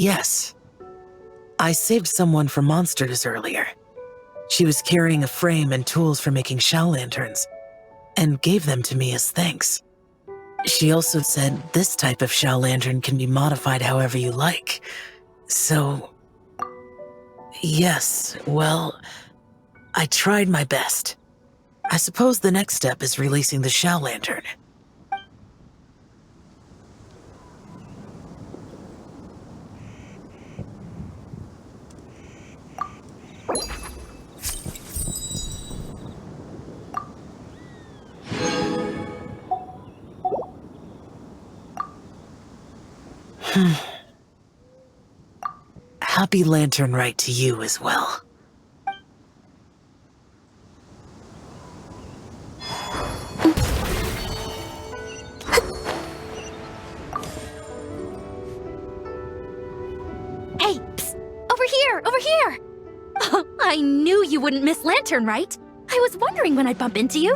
Yes. I saved someone from monsters earlier. She was carrying a frame and tools for making shell lanterns, and gave them to me as thanks. She also said this type of shell lantern can be modified however you like. So... yes, well, I tried my best. I suppose the next step is releasing the shell lantern. Happy Lanternlit to you as well. Hey, psst! Over here! Over here! Oh, I knew you wouldn't miss Lanternlit. I was wondering when I'd bump into you.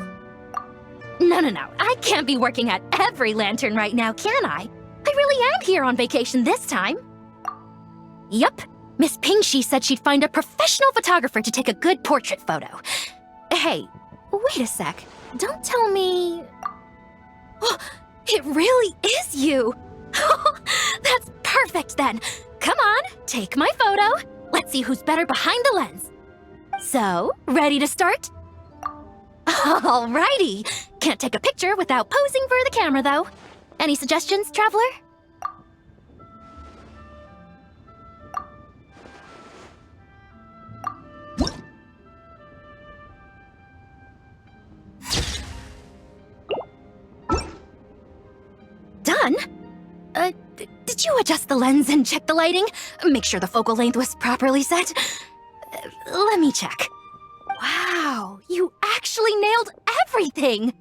No. I can't be working at every lantern right now, can I? I really am here on vacation this time. Yup. Miss Pingshi said she'd find a professional photographer to take a good portrait photo. Hey, wait a sec. Don't tell me... Oh, it really is you! That's perfect then. Come on, take my photo. Let's see who's better behind the lens. So, ready to start? Alrighty. Can't take a picture without posing for the camera, though. Any suggestions, traveler? Done? Did you adjust the lens and check the lighting? Make sure the focal length was properly set? Let me check. Wow, you actually nailed everything!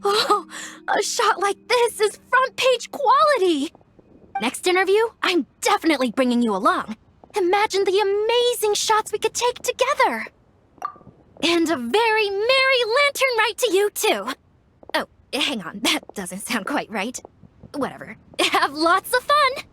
Oh, a shot like this is front page quality! Next interview, I'm definitely bringing you along. Imagine the amazing shots we could take together! And a very merry Lanternlit to you, too! Oh, hang on, that doesn't sound quite right. Whatever. Have lots of fun!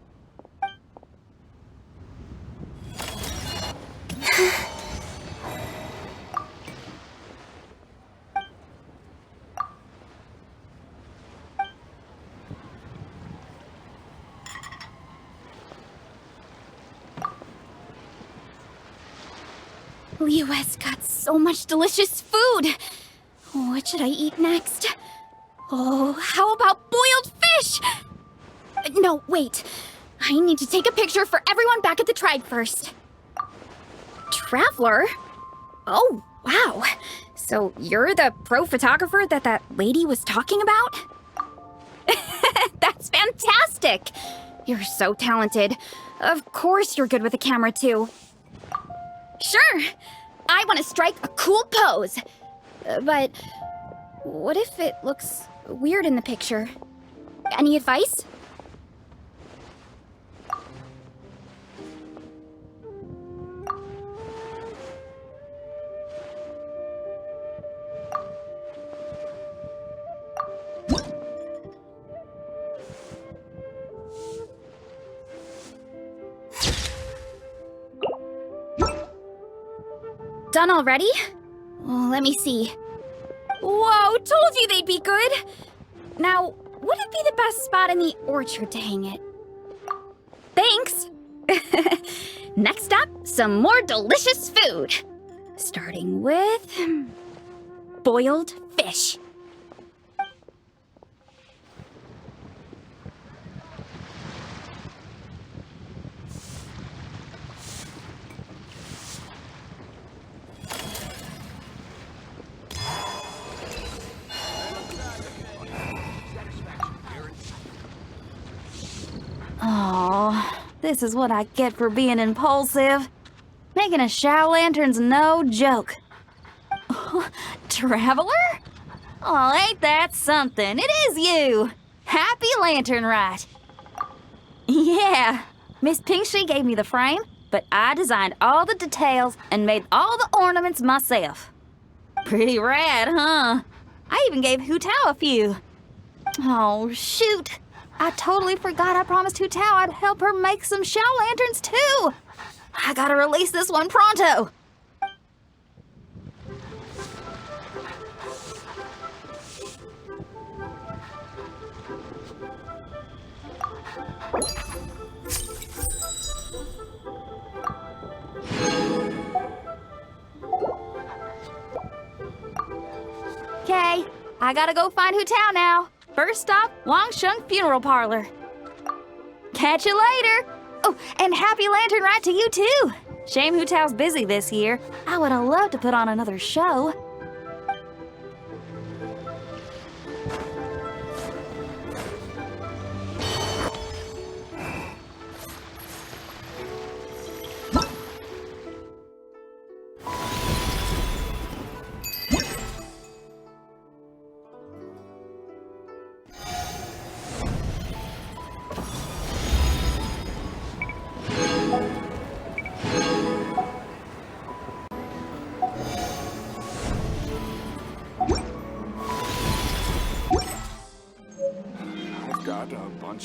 Leo has got so much delicious food! What should I eat next? Oh, how about boiled fish? No, wait. I need to take a picture for everyone back at the tribe first. Traveler? Oh, wow. So you're the pro photographer that lady was talking about? That's fantastic! You're so talented. Of course you're good with a camera, too. Sure! I want to strike a cool pose. But what if it looks weird in the picture? Any advice? Done already? Well, let me see. Whoa, told you they'd be good! Now, would it be the best spot in the orchard to hang it? Thanks! Next up, some more delicious food. Starting with... boiled fish. Oh, this is what I get for being impulsive. Making a shower lantern's no joke. Traveler? Oh, ain't that something? It is you! Happy Lanternlit! Yeah, Miss Pingshi gave me the frame, but I designed all the details and made all the ornaments myself. Pretty rad, huh? I even gave Hu Tao a few. Oh, shoot. I totally forgot I promised Hu Tao I'd help her make some shell lanterns too. I gotta release this one pronto. Okay, I gotta go find Hu Tao now. First stop, Wangsheng Funeral Parlor. Catch you later. Oh, and happy Lantern Rite to you too. Shame Hu Tao's busy this year. I would have loved to put on another show.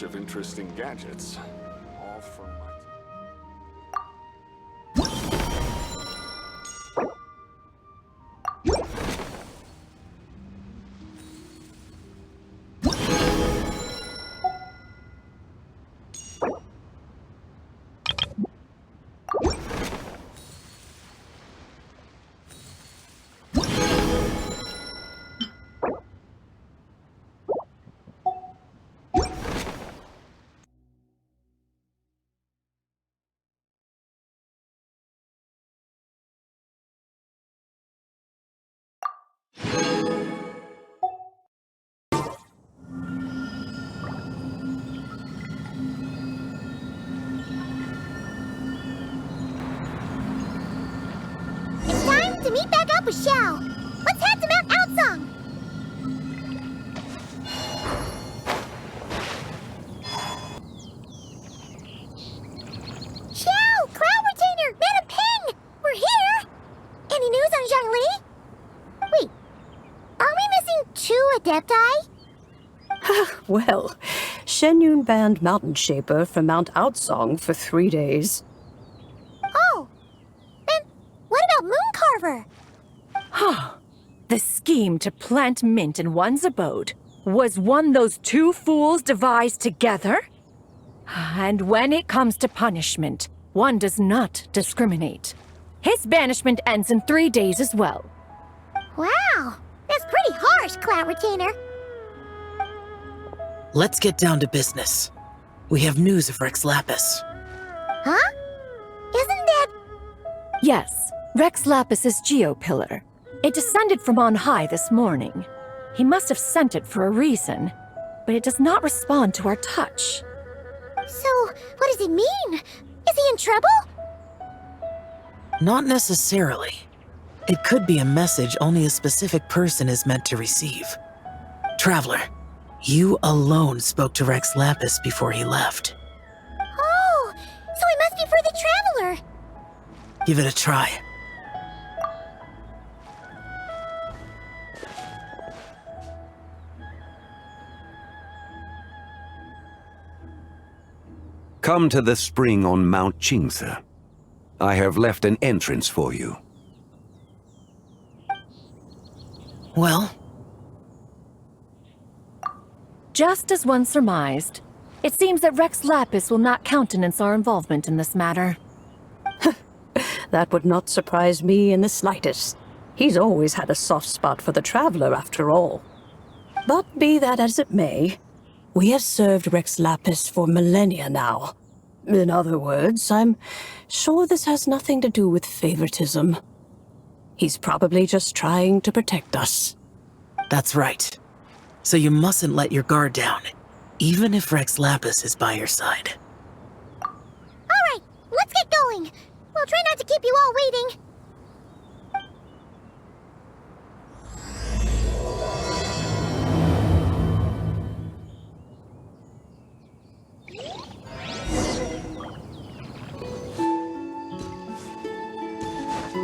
Of interesting gadgets, all from my... To meet back up with Xiao. Let's head to Mount Outsong. Xiao! Cloud Retainer! Madam Ping! We're here! Any news on Zhongli? Wait, are we missing 2 Adepti? Well, Shenyun banned Mountain Shaper from Mount Outsong for 3 days. Oh, then what about Mooncarver? The scheme to plant mint in one's abode was one those 2 fools devised together? And when it comes to punishment, one does not discriminate. His banishment ends in 3 days as well. Wow, that's pretty harsh, Cloud Retainer. Let's get down to business. We have news of Rex Lapis. Huh? Isn't that... Yes, Rex Lapis's Geopillar. It descended from on high this morning. He must have sent it for a reason, but it does not respond to our touch. So, what does it mean? Is he in trouble? Not necessarily. It could be a message only a specific person is meant to receive. Traveler, you alone spoke to Rex Lapis before he left. Oh, so it must be for the Traveler. Give it a try. Come to the spring on Mount Qingse. I have left an entrance for you. Well? Just as one surmised, it seems that Rex Lapis will not countenance our involvement in this matter. That would not surprise me in the slightest. He's always had a soft spot for the Traveler, after all. But be that as it may, we have served Rex Lapis for millennia now. In other words, I'm sure this has nothing to do with favoritism. He's probably just trying to protect us. That's right. So you mustn't let your guard down, even if Rex Lapis is by your side. Alright, let's get going. We'll try not to keep you all waiting.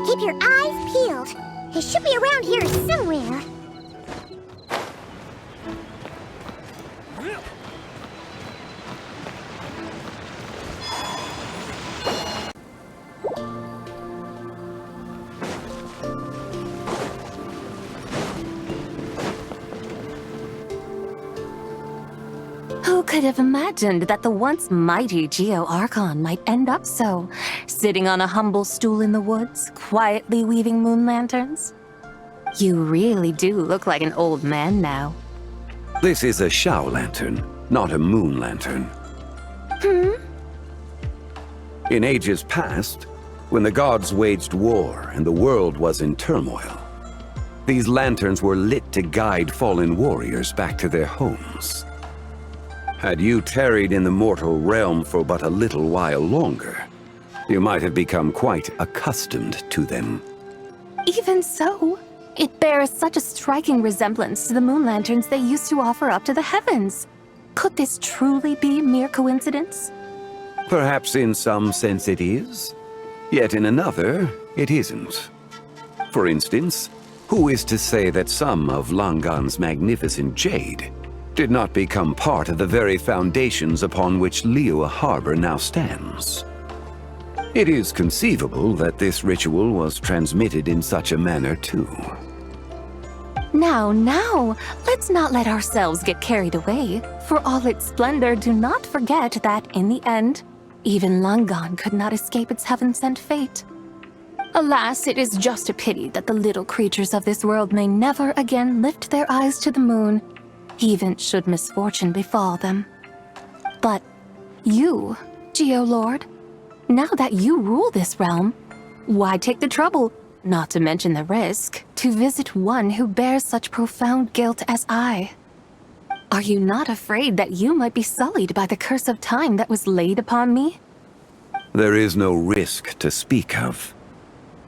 Keep your eyes peeled. It should be around here somewhere. could have imagined that the once mighty Archon might end up so, sitting on a humble stool in the woods, quietly weaving moon lanterns? You really do look like an old man now. This is a Shao lantern, not a moon lantern. In ages past, when the gods waged war and the world was in turmoil, these lanterns were lit to guide fallen warriors back to their homes. Had you tarried in the mortal realm for but a little while longer, you might have become quite accustomed to them. Even so, it bears such a striking resemblance to the moon lanterns they used to offer up to the heavens. Could this truly be mere coincidence? Perhaps in some sense it is, yet in another, it isn't. For instance, who is to say that some of Langan's magnificent jade did not become part of the very foundations upon which Liyue Harbor now stands? It is conceivable that this ritual was transmitted in such a manner too. Now, let's not let ourselves get carried away. For all its splendor, do not forget that, in the end, even Langan could not escape its heaven-sent fate. Alas, it is just a pity that the little creatures of this world may never again lift their eyes to the moon, even should misfortune befall them. But you, Geolord, now that you rule this realm, why take the trouble, not to mention the risk, to visit one who bears such profound guilt as I? Are you not afraid that you might be sullied by the curse of time that was laid upon me? There is no risk to speak of.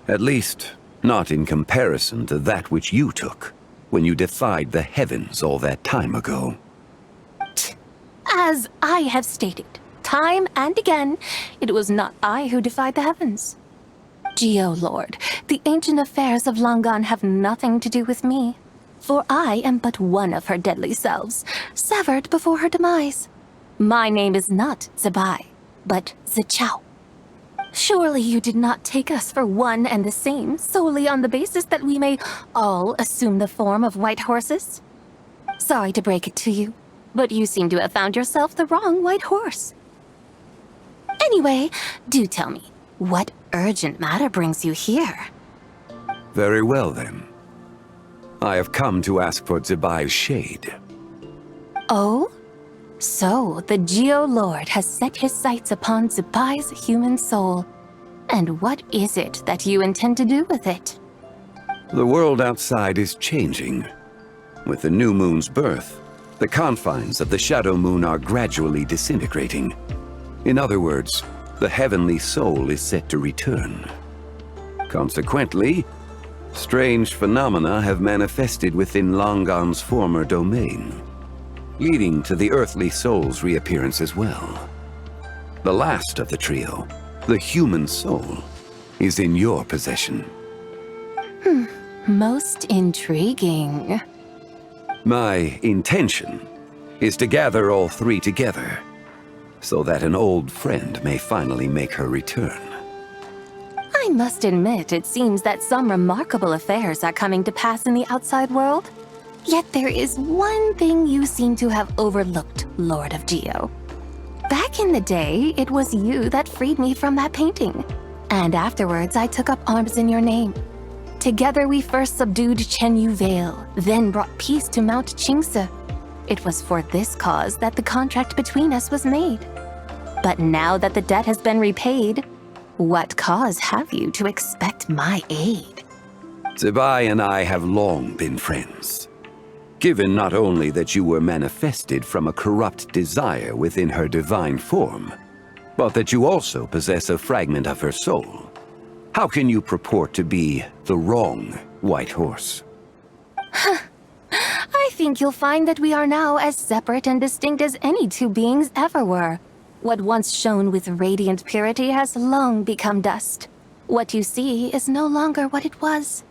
At least, not in comparison to that which you took when you defied the heavens all that time ago. As I have stated, time and again, it was not I who defied the heavens. Geolord, the ancient affairs of Langan have nothing to do with me, for I am but one of her deadly selves, severed before her demise. My name is not Zebai, but Zichao. Surely you did not take us for one and the same, solely on the basis that we may all assume the form of white horses? Sorry to break it to you, but you seem to have found yourself the wrong white horse. Anyway, do tell me, what urgent matter brings you here? Very well then. I have come to ask for Zebai's shade. Oh? So, the Geolord has set his sights upon Zebai's human soul. And what is it that you intend to do with it? The world outside is changing. With the new moon's birth, the confines of the Shadow Moon are gradually disintegrating. In other words, the heavenly soul is set to return. Consequently, strange phenomena have manifested within Langan's former domain, leading to the earthly soul's reappearance as well. The last of the trio, the human soul, is in your possession. Most intriguing. My intention is to gather all three together, so that an old friend may finally make her return. I must admit, it seems that some remarkable affairs are coming to pass in the outside world. Yet there is one thing you seem to have overlooked, Lord of Geo. Back in the day, it was you that freed me from that painting. And afterwards, I took up arms in your name. Together we first subdued Chenyu Vale, then brought peace to Mount Qingse. It was for this cause that the contract between us was made. But now that the debt has been repaid, what cause have you to expect my aid? Zebai and I have long been friends. Given not only that you were manifested from a corrupt desire within her divine form, but that you also possess a fragment of her soul, how can you purport to be the wrong white horse? I think you'll find that we are now as separate and distinct as any two beings ever were. What once shone with radiant purity has long become dust. What you see is no longer what it was.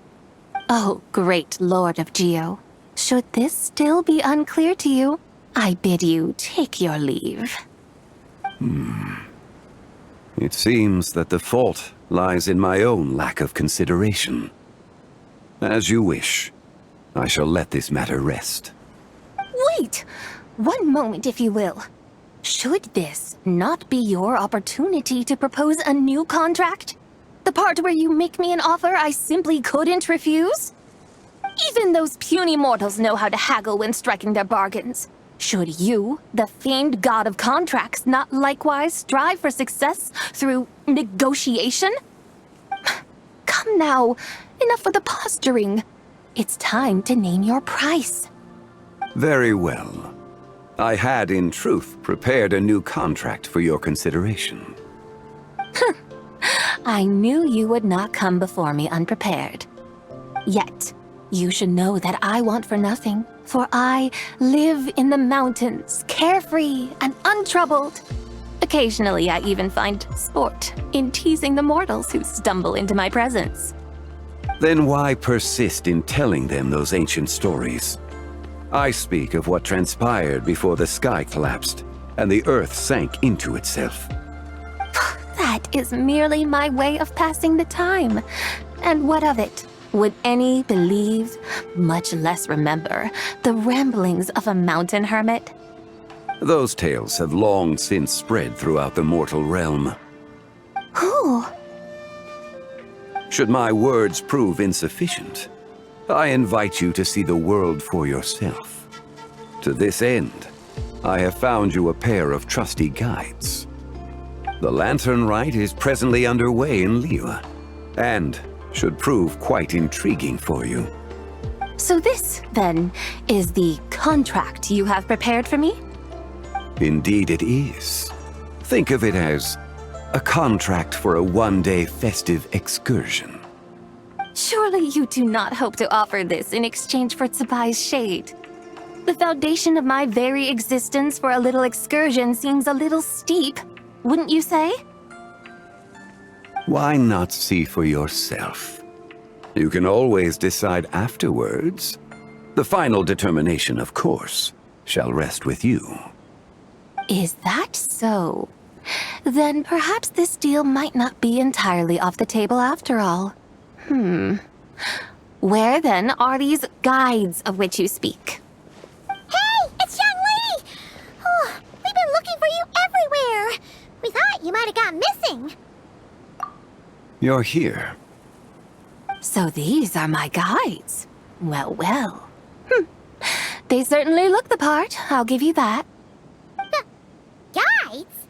Oh, great Lord of Geo. Should this still be unclear to you, I bid you take your leave. It seems that the fault lies in my own lack of consideration. As you wish. I shall let this matter rest. Wait! One moment, if you will. Should this not be your opportunity to propose a new contract? The part where you make me an offer I simply couldn't refuse? Even those puny mortals know how to haggle when striking their bargains. Should you, the famed god of contracts, not likewise strive for success through negotiation? Come now, enough with the posturing. It's time to name your price. Very well. I had, in truth, prepared a new contract for your consideration. I knew you would not come before me unprepared. Yet, you should know that I want for nothing, for I live in the mountains, carefree and untroubled. Occasionally, I even find sport in teasing the mortals who stumble into my presence. Then why persist in telling them those ancient stories? I speak of what transpired before the sky collapsed and the earth sank into itself. That is merely my way of passing the time. And what of it? Would any believe, much less remember, the ramblings of a mountain hermit? Those tales have long since spread throughout the mortal realm. Who? Should my words prove insufficient, I invite you to see the world for yourself. To this end, I have found you a pair of trusty guides. The Lanternlit is presently underway in Liyue, and should prove quite intriguing for you. So this, then, is the contract you have prepared for me? Indeed it is. Think of it as a contract for a one-day festive excursion. Surely you do not hope to offer this in exchange for Tsubai's shade. The foundation of my very existence for a little excursion seems a little steep, wouldn't you say? Why not see for yourself? You can always decide afterwards. The final determination, of course, shall rest with you. Is that so? Then perhaps this deal might not be entirely off the table after all. Where then are these guides of which you speak? Hey, it's Zhongli! Oh, we've been looking for you everywhere. We thought you might have gone missing. You're here. So these are my guides. Well, well. They certainly look the part, I'll give you that. Guides?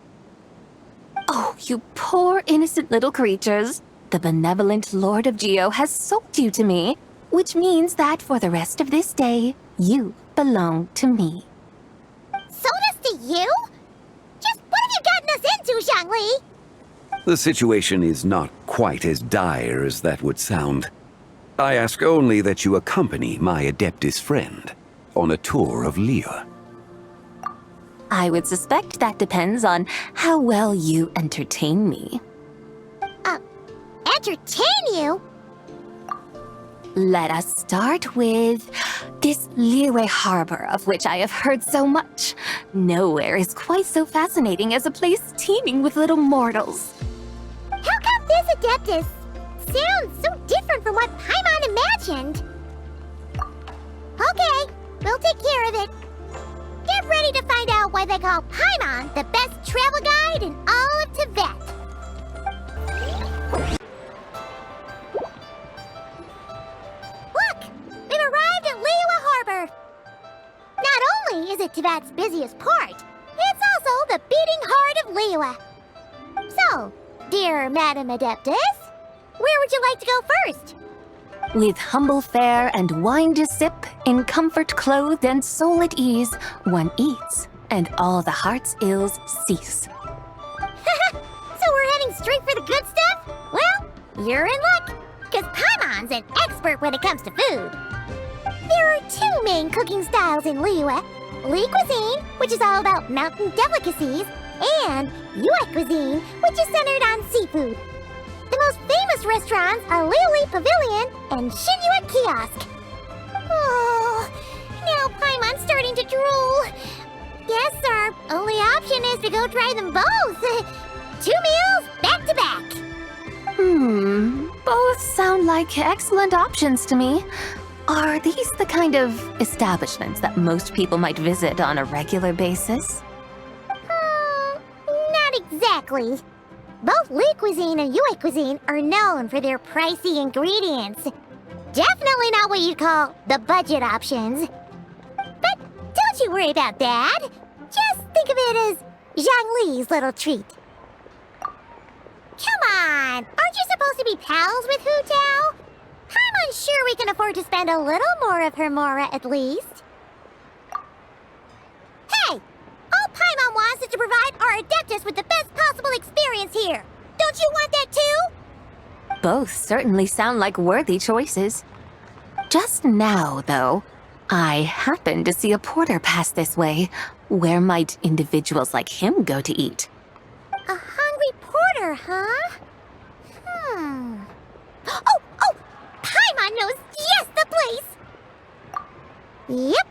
Oh, you poor innocent little creatures. The benevolent Lord of Geo has sold you to me, which means that for the rest of this day, you belong to me. Sold us to you? Just what have you gotten us into, Zhongli? The situation is not quite as dire as that would sound. I ask only that you accompany my Adeptus friend on a tour of Liyue. I would suspect that depends on how well you entertain me. Entertain you? Let us start with this Liyue harbor of which I have heard so much. Nowhere is quite so fascinating as a place teeming with little mortals. How come this Adeptus sounds so different from what Paimon imagined? Okay, we'll take care of it. Get ready to find out why they call Paimon the best travel guide in all of Teyvat. Look! We've arrived at Liyue Harbor! Not only is it Teyvat's busiest port, it's also the beating heart of Liyue. So, dear Madam Adeptus, where would you like to go first? With humble fare and wine to sip, in comfort clothed and soul at ease, one eats, and all the heart's ills cease. So we're heading straight for the good stuff? Well, you're in luck, because Paimon's an expert when it comes to food. There are two main cooking styles in Liyue. Li cuisine, which is all about mountain delicacies, and Yue cuisine, which is centered on seafood. The most famous restaurants are Liyue Pavilion and Shinyue Kiosk. Oh, now Paimon's starting to drool. Guess our only option is to go try them both. 2 meals, back to back. Both sound like excellent options to me. Are these the kind of establishments that most people might visit on a regular basis? Exactly. Both Li cuisine and Yue cuisine are known for their pricey ingredients. Definitely not what you'd call the budget options. But don't you worry about that. Just think of it as Zhongli's little treat. Come on! Aren't you supposed to be pals with Hu Tao? I'm unsure we can afford to spend a little more of her mora at least. Hey! All Paimon wants is to provide our Adeptus with the best possible experience here. Don't you want that too? Both certainly sound like worthy choices. Just now, though, I happened to see a porter pass this way. Where might individuals like him go to eat? A hungry porter, huh? Oh! Paimon knows just the place! Yep.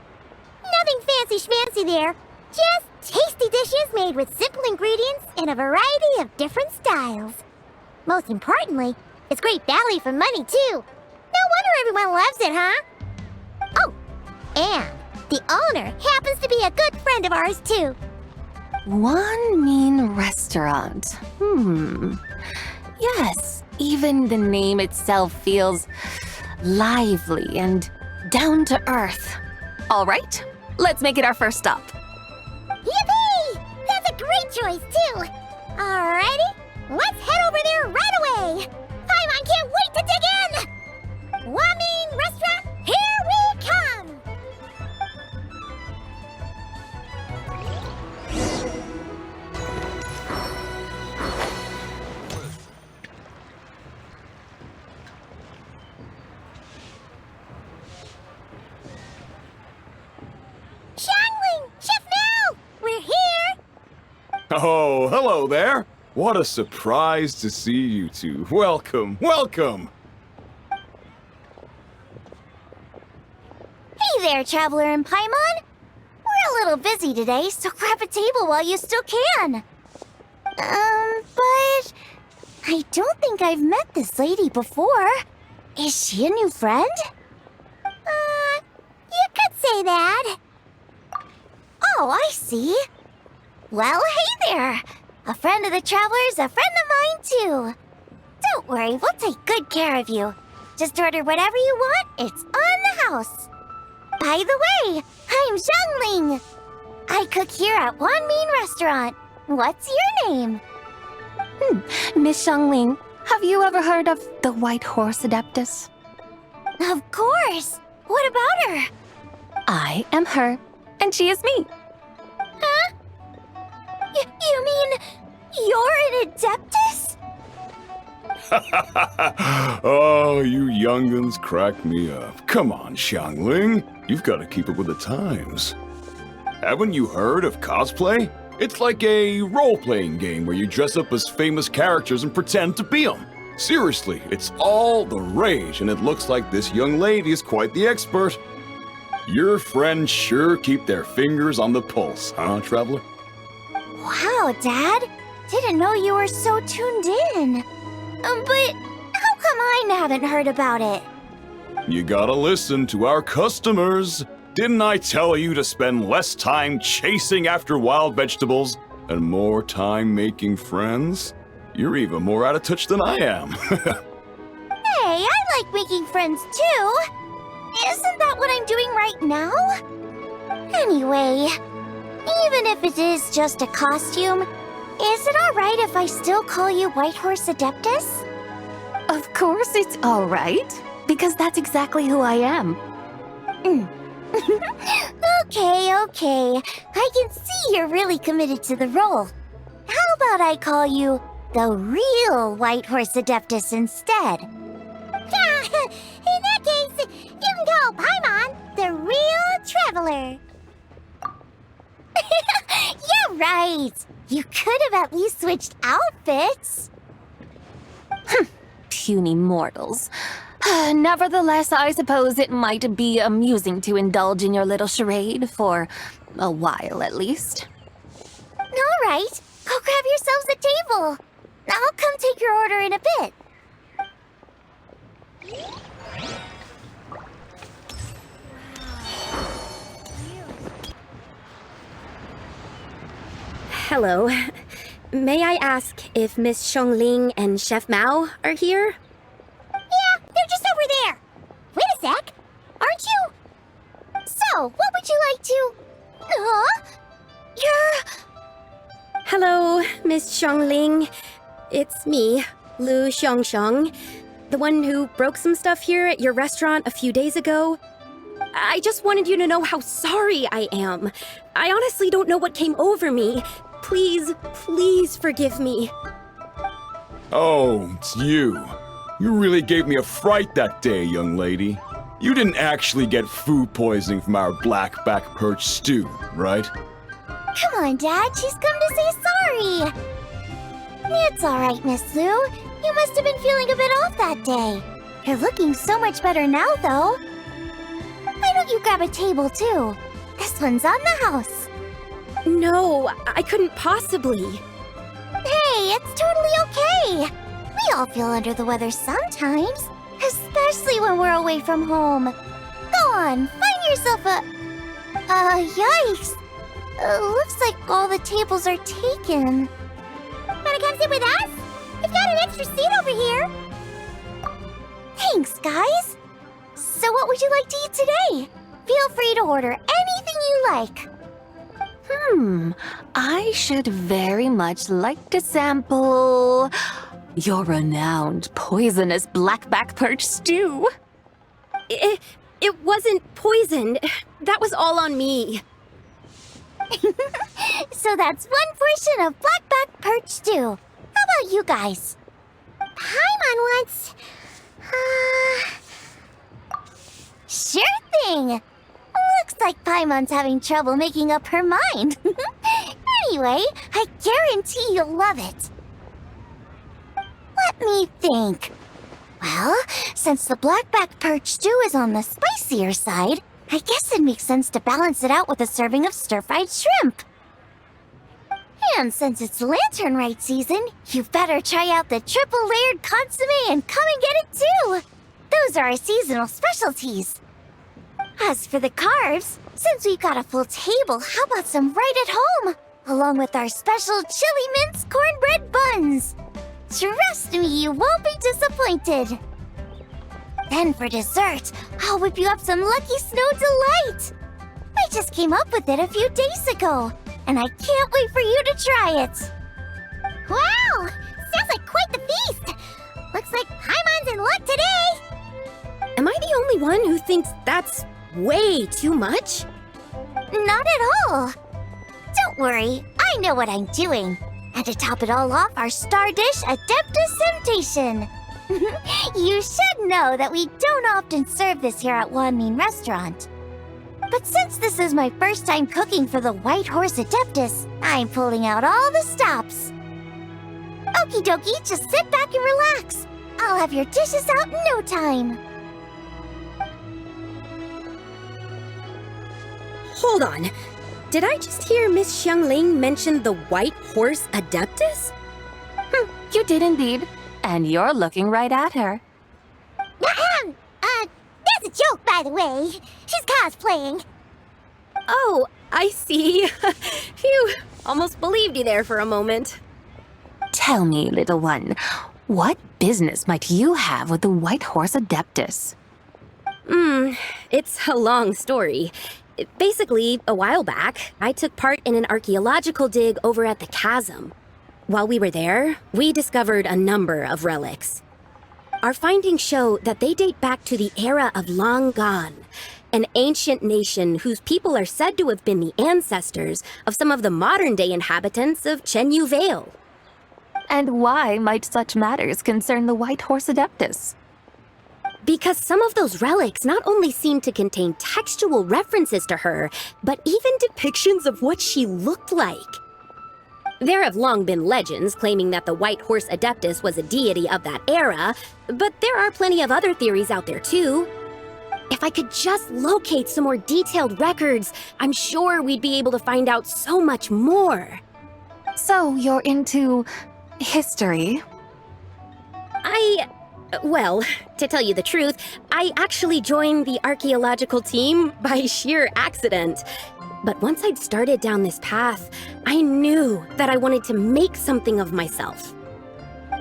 Nothing fancy schmancy there. Just tasty dishes made with simple ingredients in a variety of different styles. Most importantly, it's great value for money, too. No wonder everyone loves it, huh? Oh, and the owner happens to be a good friend of ours, too. One mean restaurant. Yes, even the name itself feels lively and down to earth. All right, let's make it our first stop. Yippee! That's a great choice, too. Alrighty, let's head over there right away. Paimon can't wait to dig in. Wamin Restaurant, here we come. Xiangling! Chef Mel! We're here! Oh, hello there. What a surprise to see you two. Welcome, welcome. Hey there, Traveler and Paimon! We're a little busy today, so grab a table while you still can. But I don't think I've met this lady before. Is she a new friend? You could say that. Oh, I see. Well, hey there. A friend of the Traveler's a friend of mine, too. Don't worry, we'll take good care of you. Just order whatever you want, it's on the house. By the way, I'm Zhongli. I cook here at Wanmin Restaurant. What's your name? Miss Xiangling, have you ever heard of the White Horse Adeptus? Of course. What about her? I am her, and she is me. Huh? You mean you're an Adeptus? Oh, you young'uns crack me up. Come on, Xiangling. You've got to keep up with the times. Haven't you heard of cosplay? It's like a role-playing game where you dress up as famous characters and pretend to be them. Seriously, it's all the rage, and it looks like this young lady is quite the expert. Your friends sure keep their fingers on the pulse, huh, Traveler? Wow, Dad. Didn't know you were so tuned in. But how come I haven't heard about it? You gotta listen to our customers. Didn't I tell you to spend less time chasing after wild vegetables and more time making friends? You're even more out of touch than I am. Hey, I like making friends too. Isn't that what I'm doing right now? Anyway, even if it is just a costume, is it alright if I still call you White Horse Adeptus? Of course it's all right, because that's exactly who I am. Okay. I can see you're really committed to the role. How about I call you the real White Horse Adeptus instead? In that case, you can call Paimon the real Traveler. Yeah, right. You could have at least switched outfits. Puny mortals. Nevertheless, I suppose it might be amusing to indulge in your little charade for a while at least. All right, go grab yourselves a table. I'll come take your order in a bit. Hello. may I ask if Miss Zhongli and Chef Mao are here? Yeah, they're just over there. Wait a sec. Aren't you? So, what would you like to... Hello, Miss Zhongli. It's me, Lu Xiongxiong, the one who broke some stuff here at your restaurant a few days ago. I just wanted you to know how sorry I am. I honestly don't know what came over me. Please, please forgive me. Oh, it's you. You really gave me a fright that day, young lady. You didn't actually get food poisoning from our blackback perch stew, right? Come on, Dad. She's come to say sorry. It's all right, Miss Lu. You must have been feeling a bit off that day. You're looking so much better now, though. Why don't you grab a table, too? This one's on the house. No, I couldn't possibly. Hey, it's totally okay. We all feel under the weather sometimes, especially when we're away from home. Go on, find yourself a... yikes. Looks like all the tables are taken. Wanna come sit with us? We've got an extra seat over here. Thanks, guys. So what would you like to eat today? Feel free to order anything you like. I should very much like to sample your renowned poisonous blackback perch stew. It wasn't poisoned. That was all on me. So that's one portion of blackback perch stew. How about you guys? Paimon wants... Sure thing! Looks like Paimon's having trouble making up her mind. Anyway, I guarantee you'll love it. Let me think. Well, since the blackback perch stew is on the spicier side, I guess it makes sense to balance it out with a serving of stir-fried shrimp. And since it's Lanternlit season, you better try out the triple-layered consomme and come and get it too! Those are our seasonal specialties. As for the carbs, since we've got a full table, how about some right at home? Along with our special chili mince cornbread buns. Trust me, you won't be disappointed. Then for dessert, I'll whip you up some Lucky Snow Delight. I just came up with it a few days ago, and I can't wait for you to try it. Wow! Sounds like quite the feast! Looks like Paimon's in luck today! Am I the only one who thinks that's way too much? Not at all. Don't worry, I know what I'm doing. And to top it all off, our star dish, Adeptus Temptation. You should know that we don't often serve this here at Wanmin Restaurant. But since this is my first time cooking for the White Horse Adeptus, I'm pulling out all the stops. Okie dokie, just sit back and relax. I'll have your dishes out in no time. Hold on. Did I just hear Miss Xiangling mention the White Horse Adeptus? You did indeed. And you're looking right at her. That's a joke, by the way. She's cosplaying. Oh, I see. Phew, almost believed you there for a moment. Tell me, little one, what business might you have with the White Horse Adeptus? It's a long story. Basically, a while back, I took part in an archaeological dig over at the chasm. While we were there, we discovered a number of relics. Our findings show that they date back to the era of Long Gone, an ancient nation whose people are said to have been the ancestors of some of the modern-day inhabitants of Chenyu Vale. And why might such matters concern the White Horse Adeptus? Because some of those relics not only seem to contain textual references to her, but even depictions of what she looked like. There have long been legends claiming that the White Horse Adeptus was a deity of that era, but there are plenty of other theories out there too. If I could just locate some more detailed records, I'm sure we'd be able to find out so much more. So you're into history? Well, to tell you the truth, I actually joined the archaeological team by sheer accident. But once I'd started down this path, I knew that I wanted to make something of myself.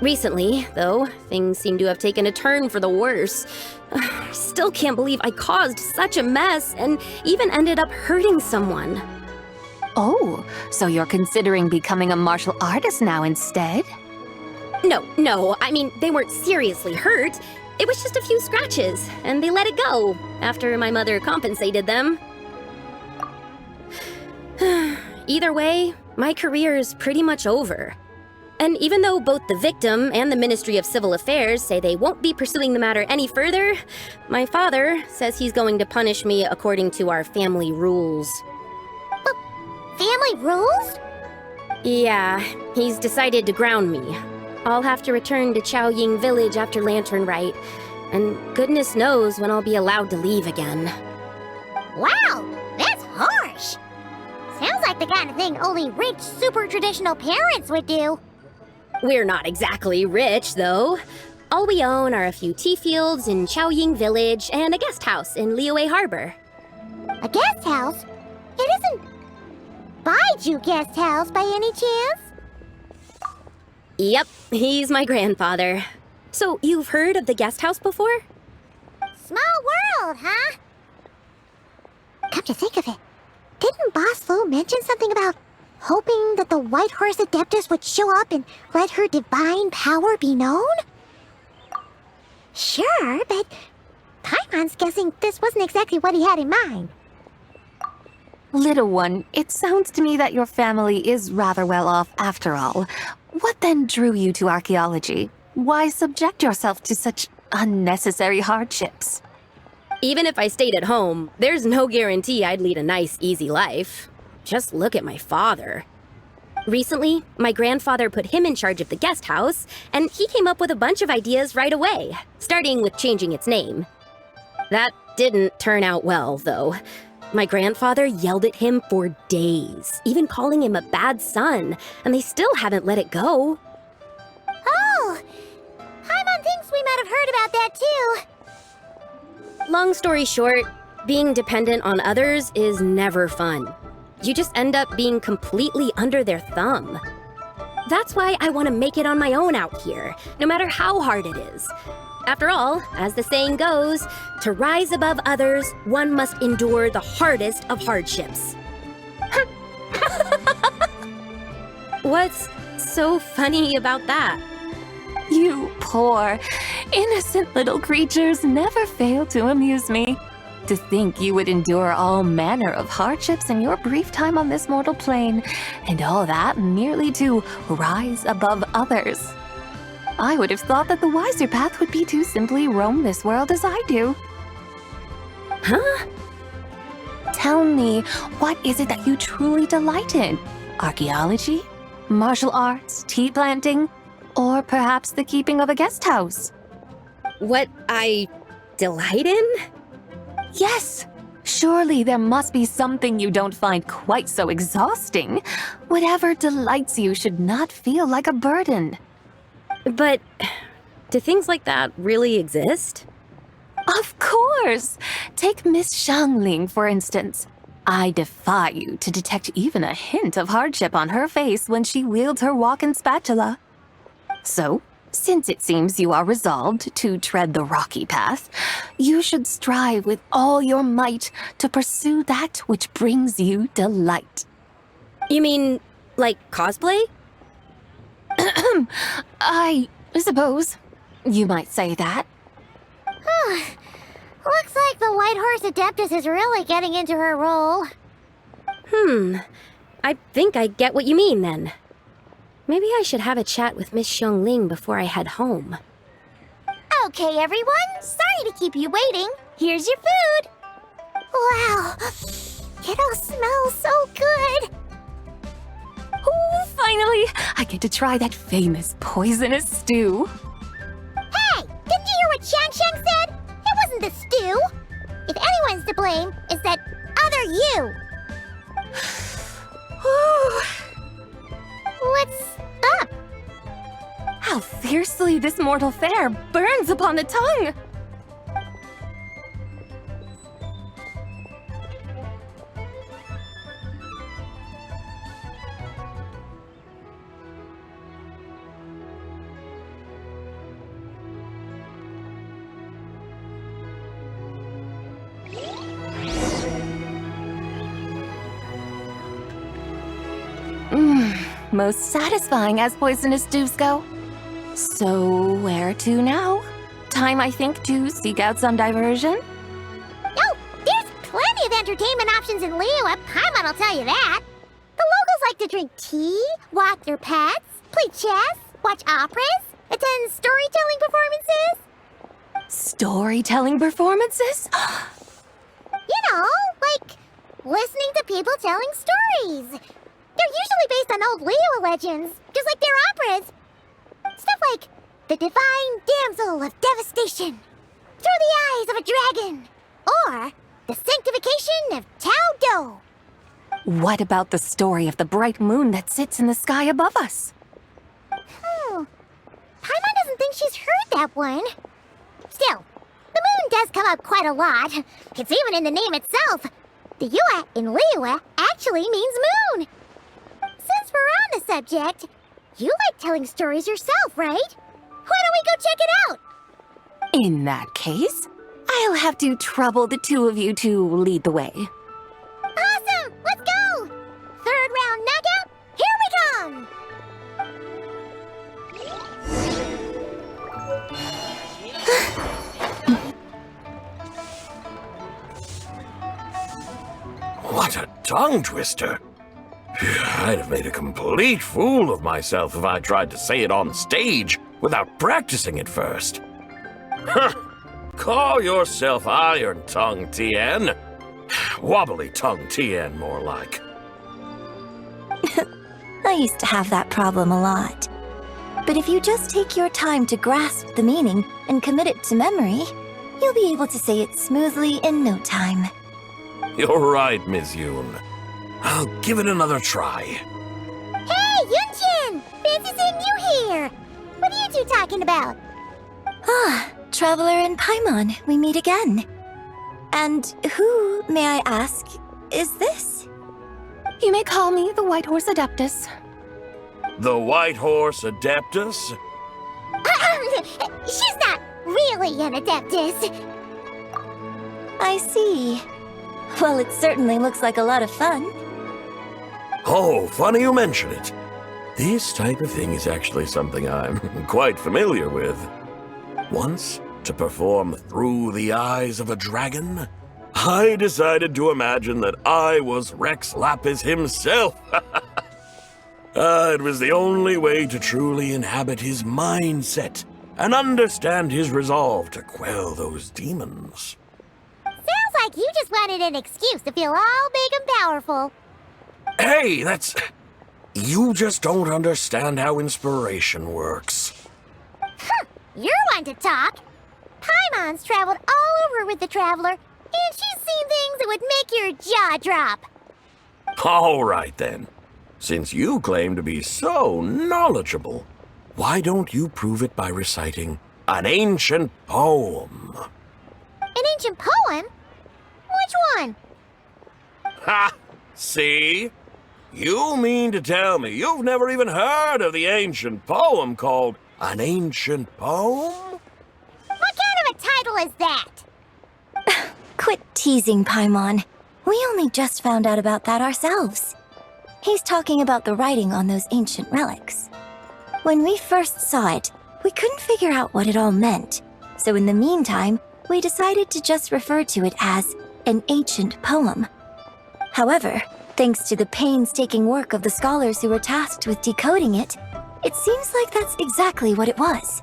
Recently, though, things seem to have taken a turn for the worse. I still can't believe I caused such a mess and even ended up hurting someone. Oh, so you're considering becoming a martial artist now instead? No, I mean, they weren't seriously hurt. It was just a few scratches, and they let it go after my mother compensated them. Either way, my career is pretty much over. And even though both the victim and the Ministry of Civil Affairs say they won't be pursuing the matter any further, my father says he's going to punish me according to our family rules. Family rules? Yeah, he's decided to ground me. I'll have to return to Chaoying Village after Lanternlit, and goodness knows when I'll be allowed to leave again. Wow, that's harsh. Sounds like the kind of thing only rich, super traditional parents would do. We're not exactly rich, though. All we own are a few tea fields in Chaoying Village and a guest house in Liyue Harbor. A guest house? It isn't Baiju Guest House by any chance? Yep, he's my grandfather. So, you've heard of the guest house before? Small world, huh? Come to think of it, didn't Boss Fu mention something about hoping that the White Horse Adeptus would show up and let her divine power be known? Sure, but Paimon's guessing this wasn't exactly what he had in mind. Little one, it sounds to me that your family is rather well off after all. What then drew you to archaeology? Why subject yourself to such unnecessary hardships? Even if I stayed at home, there's no guarantee I'd lead a nice, easy life. Just look at my father. Recently, my grandfather put him in charge of the guest house, and he came up with a bunch of ideas right away, starting with changing its name. That didn't turn out well, though. My grandfather yelled at him for days, even calling him a bad son, and they still haven't let it go. Oh, Paimon thinks we might have heard about that too. Long story short, being dependent on others is never fun. You just end up being completely under their thumb. That's why I want to make it on my own out here, no matter how hard it is. After all, as the saying goes, to rise above others, one must endure the hardest of hardships. What's so funny about that? You poor, innocent little creatures never fail to amuse me. To think you would endure all manner of hardships in your brief time on this mortal plane, and all that merely to rise above others. I would have thought that the wiser path would be to simply roam this world as I do. Huh? Tell me, what is it that you truly delight in? Archaeology? Martial arts? Tea planting? Or perhaps the keeping of a guest house? What I delight in? Yes! Surely there must be something you don't find quite so exhausting. Whatever delights you should not feel like a burden. But do things like that really exist? Of course! Take Miss Zhongli, for instance. I defy you to detect even a hint of hardship on her face when she wields her walking spatula. So, since it seems you are resolved to tread the rocky path, you should strive with all your might to pursue that which brings you delight. You mean, like cosplay? I suppose you might say that. Looks like the White Horse Adeptus is really getting into her role. I think I get what you mean then. Maybe I should have a chat with Miss Zhongli before I head home. Okay, everyone. Sorry to keep you waiting. Here's your food. Wow, it all smells so good. Oh, finally! I get to try that famous poisonous stew. Hey, didn't you hear what Shang said? It wasn't the stew. If anyone's to blame, it's that other you. What's up? How fiercely this mortal fare burns upon the tongue! most satisfying as poisonous dews go. So, where to now? Time, I think, to seek out some diversion? Oh, there's plenty of entertainment options in Liyue. Paimon will tell you that. The locals like to drink tea, walk their pets, play chess, watch operas, attend storytelling performances. Storytelling performances? You know, like listening to people telling stories. They're usually based on old Liyue legends, just like their operas. Stuff like the Divine Damsel of Devastation, Through the Eyes of a Dragon, or the Sanctification of Tao Do. What about the story of the bright moon that sits in the sky above us? Paimon doesn't think she's heard that one. Still, the moon does come up quite a lot. It's even in the name itself. The Yue in Liyue actually means moon. Since we're on the subject, you like telling stories yourself, right? Why don't we go check it out? In that case, I'll have to trouble the two of you to lead the way. Awesome! Let's go! Third round knockout, here we come! What a tongue twister! I'd have made a complete fool of myself if I tried to say it on stage without practicing it first. Huh. Call yourself Iron Tongue, Tien. Wobbly Tongue, Tien, more like. I used to have that problem a lot. But if you just take your time to grasp the meaning and commit it to memory, you'll be able to say it smoothly in no time. You're right, Ms. Yoon. I'll give it another try. Hey, Yunchin! Fancy seeing you here! What are you two talking about? Ah, Traveler and Paimon, we meet again. And who, may I ask, is this? You may call me the White Horse Adeptus. The White Horse Adeptus? She's not really an Adeptus. I see. Well, it certainly looks like a lot of fun. Oh, funny you mention it. This type of thing is actually something I'm quite familiar with. Once, to perform Through the Eyes of a Dragon, I decided to imagine that I was Rex Lapis himself. It was the only way to truly inhabit his mindset and understand his resolve to quell those demons. Sounds like you just wanted an excuse to feel all big and powerful. Hey, that's... You just don't understand how inspiration works. You're one to talk. Paimon's traveled all over with the Traveler, and she's seen things that would make your jaw drop. All right, then. Since you claim to be so knowledgeable, why don't you prove it by reciting an ancient poem? An ancient poem? Which one? Ha! See? You mean to tell me you've never even heard of the ancient poem called An Ancient Poem? What kind of a title is that? Quit teasing, Paimon. We only just found out about that ourselves. He's talking about the writing on those ancient relics. When we first saw it, we couldn't figure out what it all meant. So in the meantime, we decided to just refer to it as an ancient poem. However, thanks to the painstaking work of the scholars who were tasked with decoding it, it seems like that's exactly what it was.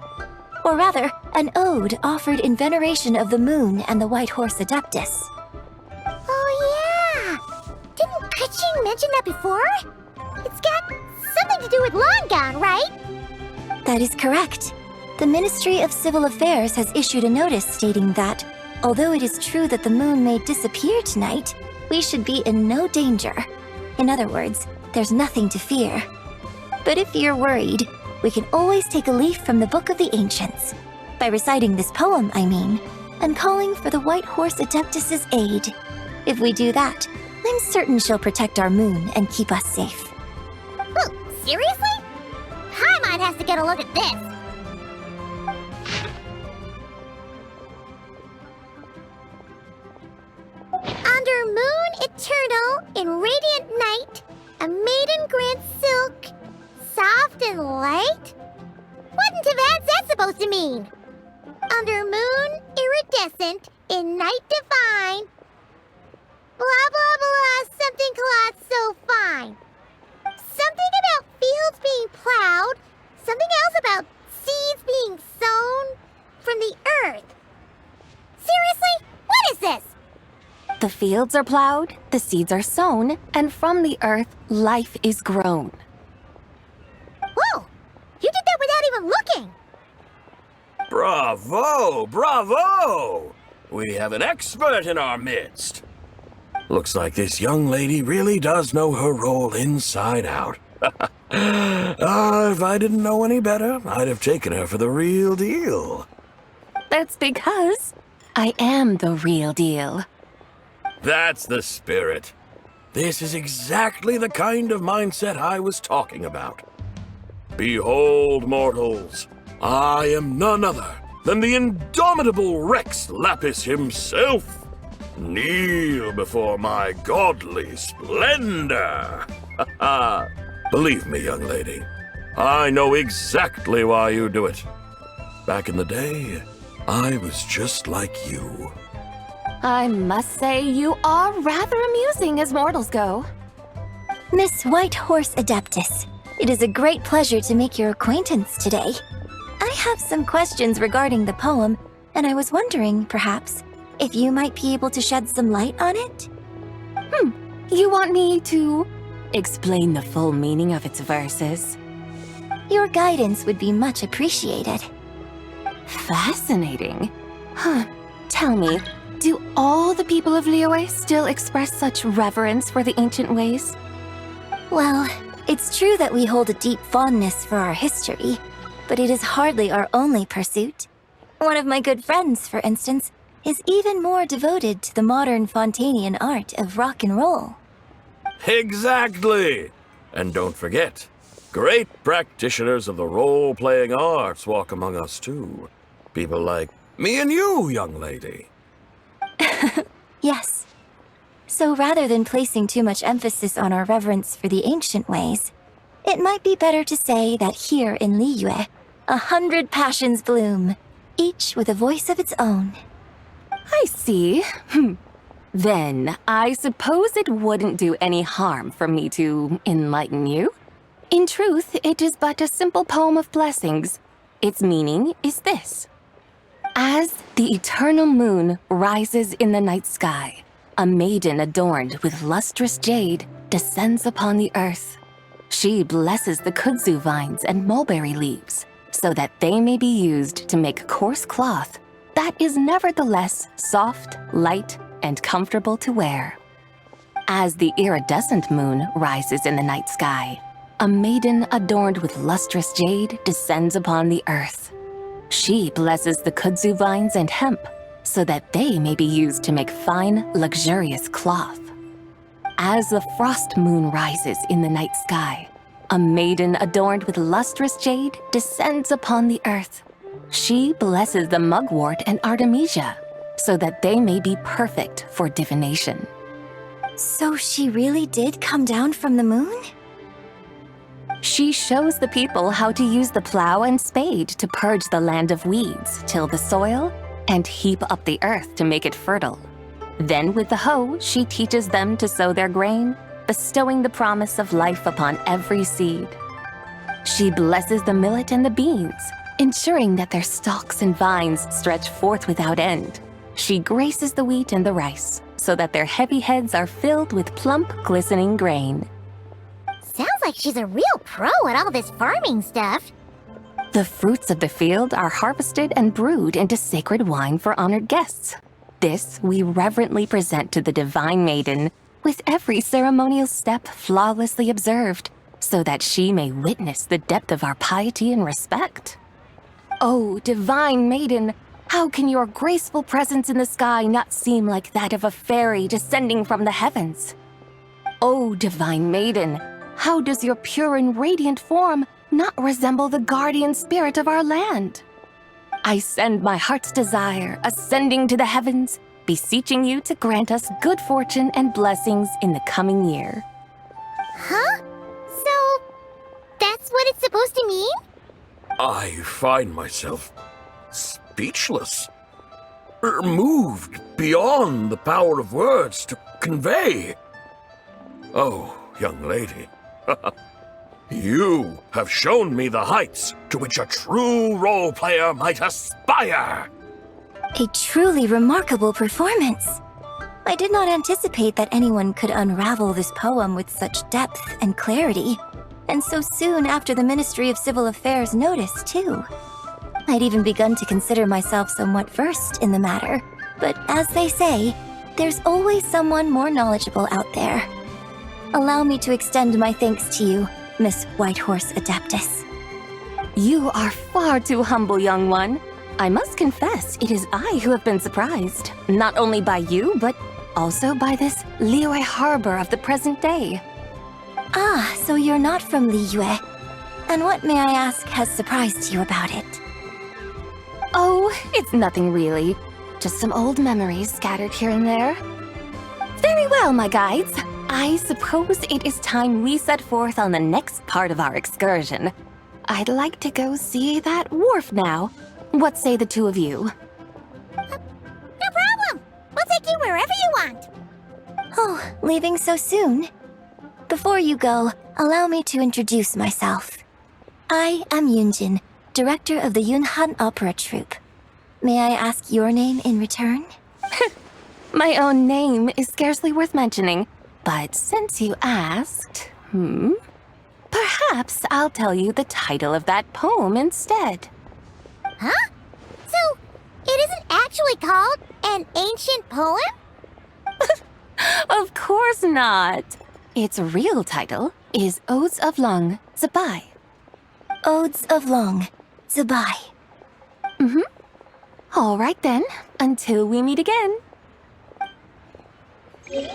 Or rather, an ode offered in veneration of the moon and the White Horse Adeptus. Oh yeah! Didn't Kuching mention that before? It's got something to do with Longon, right? That is correct. The Ministry of Civil Affairs has issued a notice stating that, although it is true that the moon may disappear tonight, we should be in no danger. In other words, there's nothing to fear. But if you're worried, we can always take a leaf from the Book of the Ancients. By reciting this poem, I mean, and calling for the White Horse Adeptus' aid. If we do that, I'm certain she'll protect our moon and keep us safe. Oh, seriously? Paimon has to get a look at this. Under moon eternal in radiant night, a maiden grants silk soft and light? What in Teyvat's that supposed to mean? Under moon, iridescent, in night divine. Blah blah blah, something cloth so fine. Something about fields being plowed, something else about seeds being sown from the earth. Seriously? What is this? The fields are plowed, the seeds are sown, and from the earth, life is grown. Whoa! You did that without even looking! Bravo! Bravo! We have an expert in our midst. Looks like this young lady really does know her role inside out. If I didn't know any better, I'd have taken her for the real deal. That's because I am the real deal. That's the spirit. This is exactly the kind of mindset I was talking about. Behold, mortals, I am none other than the indomitable Rex Lapis himself. Kneel before my godly splendor. Believe me, young lady, I know exactly why you do it. Back in the day, I was just like you. I must say you are rather amusing as mortals go. Miss White Horse Adeptus, it is a great pleasure to make your acquaintance today. I have some questions regarding the poem, and I was wondering, perhaps, if you might be able to shed some light on it? You want me to explain the full meaning of its verses? Your guidance would be much appreciated. Fascinating. Tell me, do all the people of Liyue still express such reverence for the ancient ways? Well, it's true that we hold a deep fondness for our history, but it is hardly our only pursuit. One of my good friends, for instance, is even more devoted to the modern Fontanian art of rock and roll. Exactly! And don't forget, great practitioners of the role-playing arts walk among us too. People like me and you, young lady. Yes. So rather than placing too much emphasis on our reverence for the ancient ways, it might be better to say that here in Liyue, 100 passions bloom, each with a voice of its own. I see. Then, I suppose it wouldn't do any harm for me to enlighten you. In truth, it is but a simple poem of blessings. Its meaning is this. As the eternal moon rises in the night sky, a maiden adorned with lustrous jade descends upon the earth. She blesses the kudzu vines and mulberry leaves so that they may be used to make coarse cloth that is nevertheless soft, light, and comfortable to wear. As the iridescent moon rises in the night sky, a maiden adorned with lustrous jade descends upon the earth. She blesses the kudzu vines and hemp so that they may be used to make fine, luxurious cloth. As the frost moon rises in the night sky, a maiden adorned with lustrous jade descends upon the earth. She blesses the mugwort and artemisia so that they may be perfect for divination. So she really did come down from the moon? She shows the people how to use the plow and spade to purge the land of weeds, till the soil, and heap up the earth to make it fertile. Then with the hoe, she teaches them to sow their grain, bestowing the promise of life upon every seed. She blesses the millet and the beans, ensuring that their stalks and vines stretch forth without end. She graces the wheat and the rice, so that their heavy heads are filled with plump, glistening grain. Sounds like she's a real pro at all this farming stuff. The fruits of the field are harvested and brewed into sacred wine for honored guests. This we reverently present to the divine maiden, with every ceremonial step flawlessly observed, so that she may witness the depth of our piety and respect. Oh, divine maiden, how can your graceful presence in the sky not seem like that of a fairy descending from the heavens? Oh, divine maiden, how does your pure and radiant form not resemble the guardian spirit of our land? I send my heart's desire, ascending to the heavens, beseeching you to grant us good fortune and blessings in the coming year. Huh? So, that's what what it's supposed to mean? I find myself speechless. Moved beyond the power of words to convey. Oh, young lady. You have shown me the heights to which a true role player might aspire. A truly remarkable performance. I did not anticipate that anyone could unravel this poem with such depth and clarity, and so soon after the Ministry of Civil Affairs noticed, too. I'd even begun to consider myself somewhat versed in the matter, but as they say, there's always someone more knowledgeable out there. Allow me to extend my thanks to you, Miss Whitehorse Adeptus. You are far too humble, young one. I must confess, it is I who have been surprised, not only by you, but also by this Liyue harbor of the present day. Ah, so you're not from Liyue. And what, may I ask, has surprised you about it? Oh, it's nothing really. Just some old memories scattered here and there. Very well, my guides. I suppose it is time we set forth on the next part of our excursion. I'd like to go see that wharf now. What say the two of you? No problem. We'll take you wherever you want. Oh, leaving so soon? Before you go, allow me to introduce myself. I am Yunjin, director of the Yunhan Opera Troupe. May I ask your name in return? My own name is scarcely worth mentioning, but since you asked, perhaps I'll tell you the title of that poem instead. Huh? So, it isn't actually called an ancient poem? Of course not. Its real title is Odes of Long Zabai. Odes of Long Zabai. All right then, until we meet again. Hey,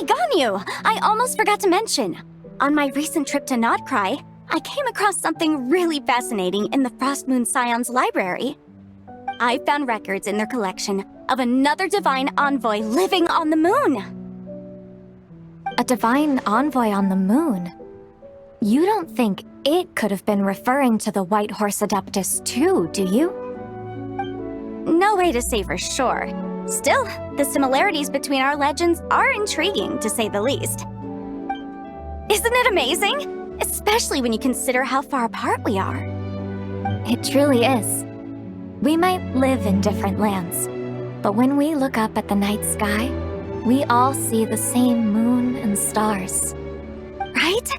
Ganyu! I almost forgot to mention. On my recent trip to Notcry, I came across something really fascinating in the Frost Moon Scion's library. I found records in their collection of another divine envoy living on the moon. A divine envoy on the moon? You don't think it could have been referring to the White Horse Adeptus too, do you? No way to say for sure. Still, the similarities between our legends are intriguing, to say the least. Isn't it amazing? Especially when you consider how far apart we are. It truly is. We might live in different lands, but when we look up at the night sky, we all see the same moon and stars. Right?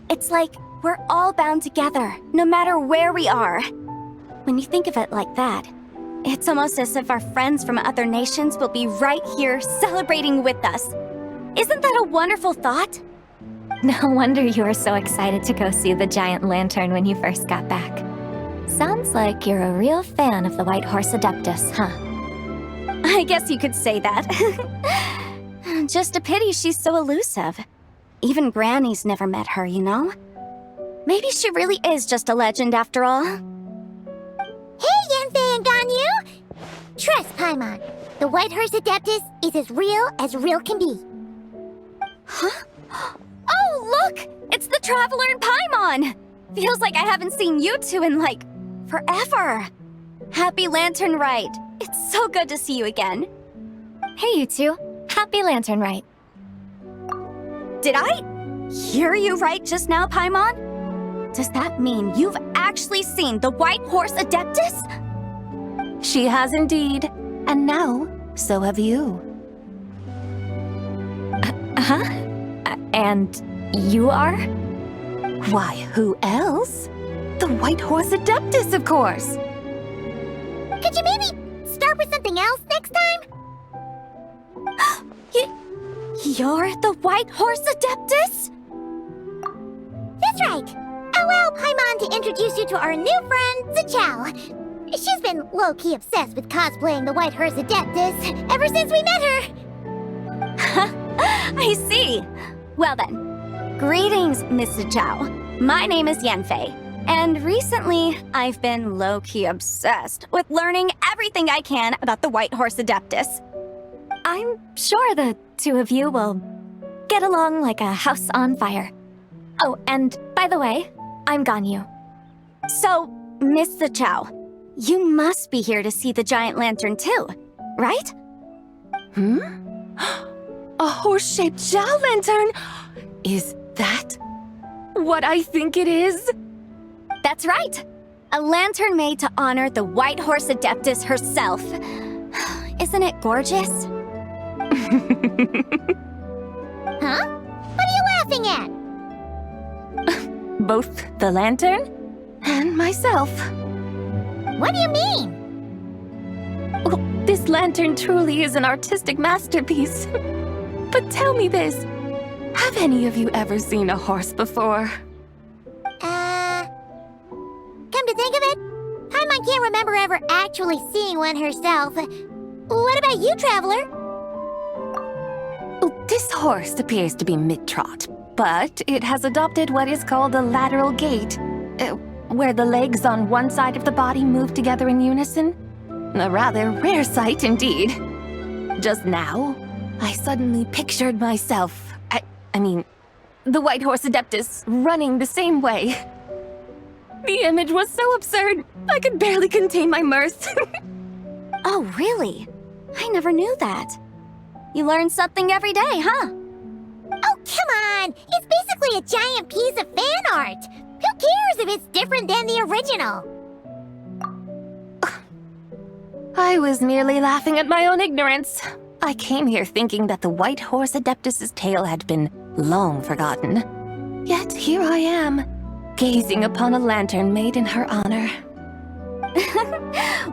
It's like we're all bound together, no matter where we are. When you think of it like that, it's almost as if our friends from other nations will be right here celebrating with us. Isn't that a wonderful thought? No wonder you were so excited to go see the giant lantern when you first got back. Sounds like you're a real fan of the White Horse Adeptus, huh? I guess you could say that. Just a pity she's so elusive. Even Granny's never met her, you know? Maybe she really is just a legend after all. Hey, Yanfei and Ganyu! Trust Paimon. The White Horse Adeptus is as real can be. Huh? Oh, look! It's the Traveler and Paimon! Feels like I haven't seen you two in, like, forever. Happy Lantern Rite. It's so good to see you again. Hey, you two. Happy Lantern Rite. Did I hear you right just now, Paimon? Does that mean you've actually seen the White Horse Adeptus? She has indeed, and now, so have you. And you are? Why, who else? The White Horse Adeptus, of course! Could you maybe start with something else next time? You're the White Horse Adeptus? That's right. Allow Paimon to introduce you to our new friend, Zichao. She's been low-key obsessed with cosplaying the White Horse Adeptus ever since we met her. I see. Well then, greetings, Miss Zichao. My name is Yanfei. And recently, I've been low-key obsessed with learning everything I can about the White Horse Adeptus. I'm sure the two of you will get along like a house on fire. Oh, and by the way, I'm Ganyu. So, Miss Chow, you must be here to see the giant lantern too, right? A horse-shaped Zhao lantern? Is that what I think it is? That's right! A lantern made to honor the White Horse Adeptus herself. Isn't it gorgeous? Huh? What are you laughing at? Both the lantern and myself. What do you mean? Oh, this lantern truly is an artistic masterpiece. But tell me this, have any of you ever seen a horse before? Come to think of it, Paimon can't remember ever actually seeing one herself. What about you, Traveler? Oh, this horse appears to be mid-trot, but it has adopted what is called a lateral gait, where the legs on one side of the body move together in unison. A rather rare sight indeed. Just now, I suddenly pictured myself, I mean, the White Horse Adeptus running the same way. The image was so absurd, I could barely contain my mirth. Oh, really? I never knew that. You learn something every day, huh? Oh, come on! It's basically a giant piece of fan art! Who cares if it's different than the original? I was merely laughing at my own ignorance. I came here thinking that the White Horse Adeptus's tale had been long forgotten. Yet here I am, gazing upon a lantern made in her honor.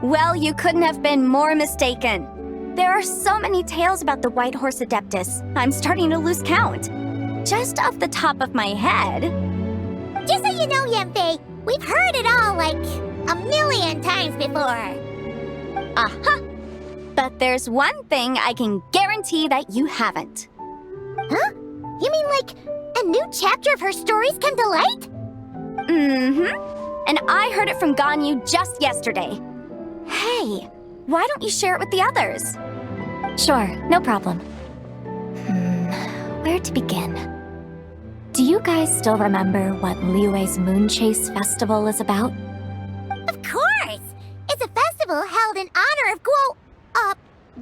Well, you couldn't have been more mistaken. There are so many tales about the White Horse Adeptus, I'm starting to lose count. Just off the top of my head... Just so you know, Yanfei, we've heard it all like a million times before. Aha! But there's one thing I can guarantee that you haven't. Huh? You mean like a new chapter of her stories come to light? Mm-hmm. And I heard it from Ganyu just yesterday. Hey, why don't you share it with the others? Sure, no problem. Where to begin? Do you guys still remember what Liyue's Moon Chase Festival is about? Of course! It's a festival held in honor of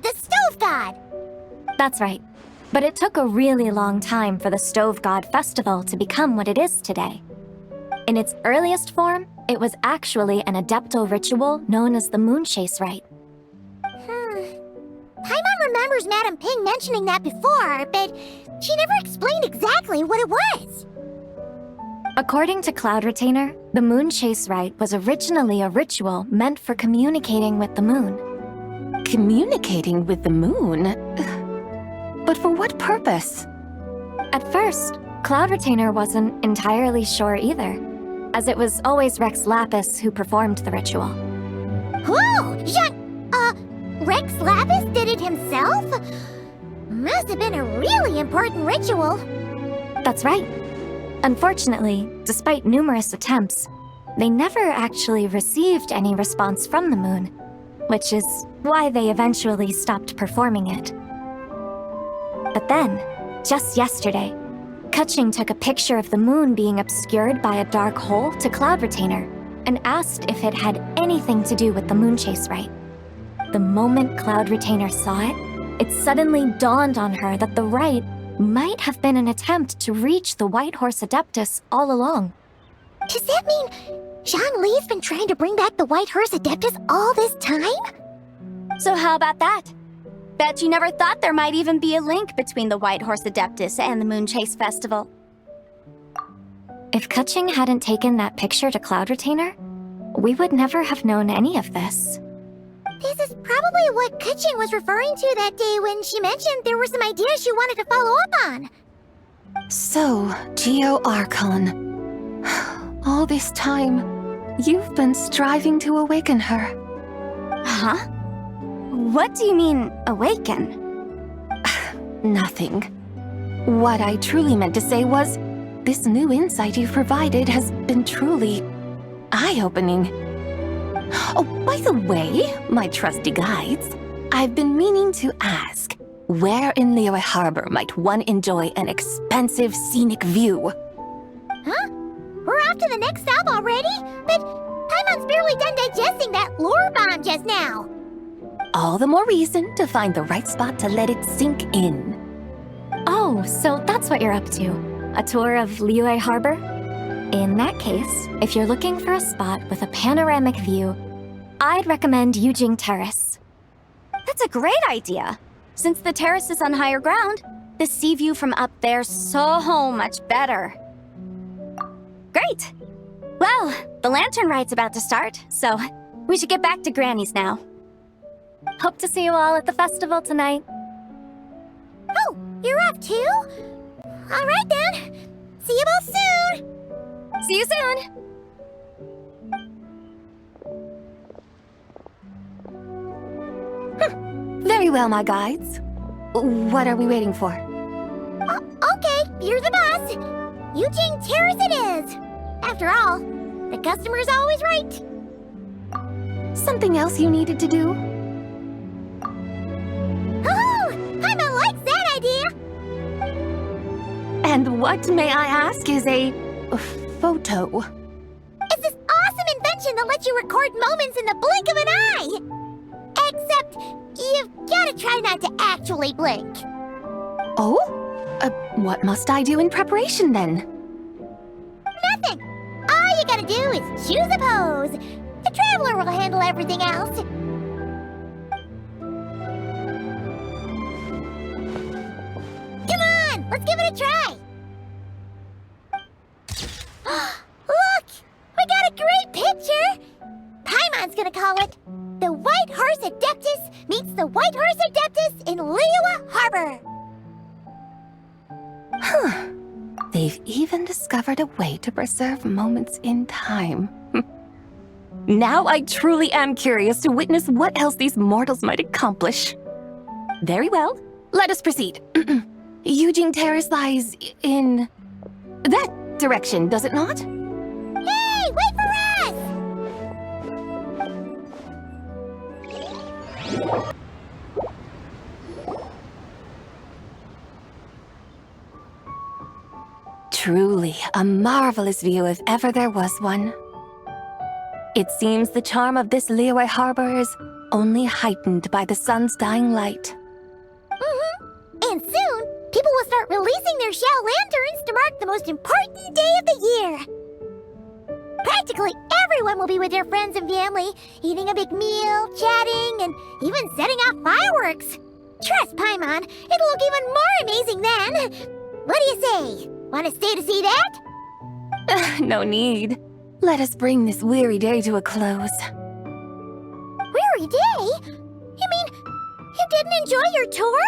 the Stove God. That's right. But it took a really long time for the Stove God Festival to become what it is today. In its earliest form, it was actually an adeptal ritual known as the Moon Chase Rite. Paimon remembers Madame Ping mentioning that before, but she never explained exactly what it was. According to Cloud Retainer, the Moon Chase Rite was originally a ritual meant for communicating with the moon. Communicating with the moon? But for what purpose? At first, Cloud Retainer wasn't entirely sure either, as it was always Rex Lapis who performed the ritual. Whoa! Rex Lapis did it himself? Must have been a really important ritual. That's right. Unfortunately, despite numerous attempts, they never actually received any response from the moon, which is why they eventually stopped performing it. But then, just yesterday, Keqing took a picture of the moon being obscured by a dark hole to Cloud Retainer and asked if it had anything to do with the Moon Chase Rite. The moment Cloud Retainer saw it, it suddenly dawned on her that the rite might have been an attempt to reach the White Horse Adeptus all along. Does that mean Zhongli's been trying to bring back the White Horse Adeptus all this time? So how about that? Bet you never thought there might even be a link between the White Horse Adeptus and the Moon Chase Festival. If Keqing hadn't taken that picture to Cloud Retainer, we would never have known any of this. This is probably what Keqing was referring to that day when she mentioned there were some ideas she wanted to follow up on. So, Archon. All this time, you've been striving to awaken her. Huh? What do you mean, awaken? Nothing. What I truly meant to say was, this new insight you've provided has been truly eye-opening. Oh, by the way, my trusty guides, I've been meaning to ask, where in Liyue Harbor might one enjoy an expansive scenic view? Huh? We're off to the next stop already? But Paimon's barely done digesting that lore bomb just now. All the more reason to find the right spot to let it sink in. Oh, so that's what you're up to. A tour of Liyue Harbor? In that case, if you're looking for a spot with a panoramic view, I'd recommend Yujing Terrace. That's a great idea. Since the terrace is on higher ground, the sea view from up there's so much better. Great! Well, the lantern ride's about to start, so we should get back to Granny's now. Hope to see you all at the festival tonight. Oh, you're off too? All right then. See you both soon. See you soon! Very well, my guides. What are we waiting for? Okay, you're the boss. Yujing Terrace it is. After all, the customer's always right. Something else you needed to do? Oh, Paimon likes that idea. And what, may I ask, is a photo? It's this awesome invention that lets you record moments in the blink of an eye. Except, you've gotta try not to actually blink. Oh? What must I do in preparation then? Nothing. All you gotta do is choose a pose. The Traveler will handle everything else. Come on, let's give it a try. Look, we got a great picture. Paimon's gonna call it The White Horse Adeptus Meets the White Horse Adeptus in Liyue Harbor. Huh. They've even discovered a way to preserve moments in time. Now I truly am curious to witness what else these mortals might accomplish. Very well, let us proceed. Yujing Terrace lies in that direction, does it not? Hey, wait for us! Truly a marvelous view if ever there was one. It seems the charm of this Liyue Harbor is only heightened by the sun's dying light. And soon, people will start releasing their shell lanterns to mark the most important day of the year. Practically everyone will be with their friends and family, eating a big meal, chatting, and even setting off fireworks. Trust Paimon, it'll look even more amazing then. What do you say? Want to stay to see that? No need. Let us bring this weary day to a close. Weary day? You mean you didn't enjoy your tour?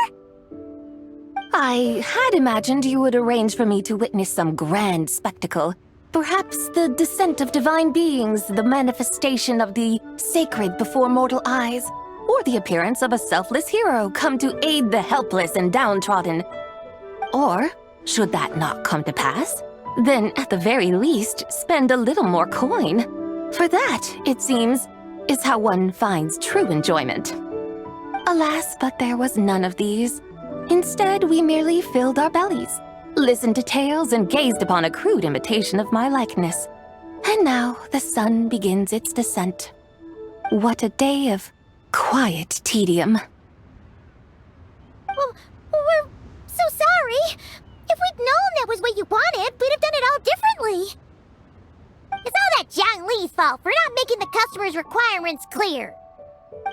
I had imagined you would arrange for me to witness some grand spectacle. Perhaps the descent of divine beings, the manifestation of the sacred before mortal eyes, or the appearance of a selfless hero come to aid the helpless and downtrodden. Or, should that not come to pass, then at the very least spend a little more coin. For that, it seems, is how one finds true enjoyment. Alas, but there was none of these. Instead, we merely filled our bellies, listened to tales, and gazed upon a crude imitation of my likeness. And now the sun begins its descent. What a day of quiet tedium. Well, we're so sorry. If we'd known that was what you wanted, we'd have done it all differently. It's all that Zhongli's fault for not making the customer's requirements clear.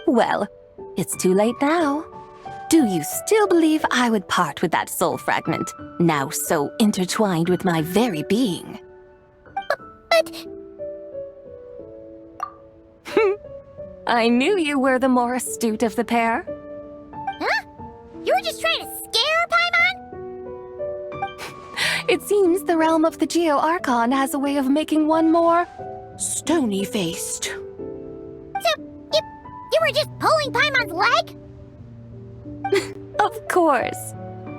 Well, it's too late now. Do you still believe I would part with that soul fragment, now so intertwined with my very being? But... I knew you were the more astute of the pair. Huh? You were just trying to scare Paimon? It seems the realm of the Geo-Archon has a way of making one more stony-faced. So, you were just pulling Paimon's leg? Of course.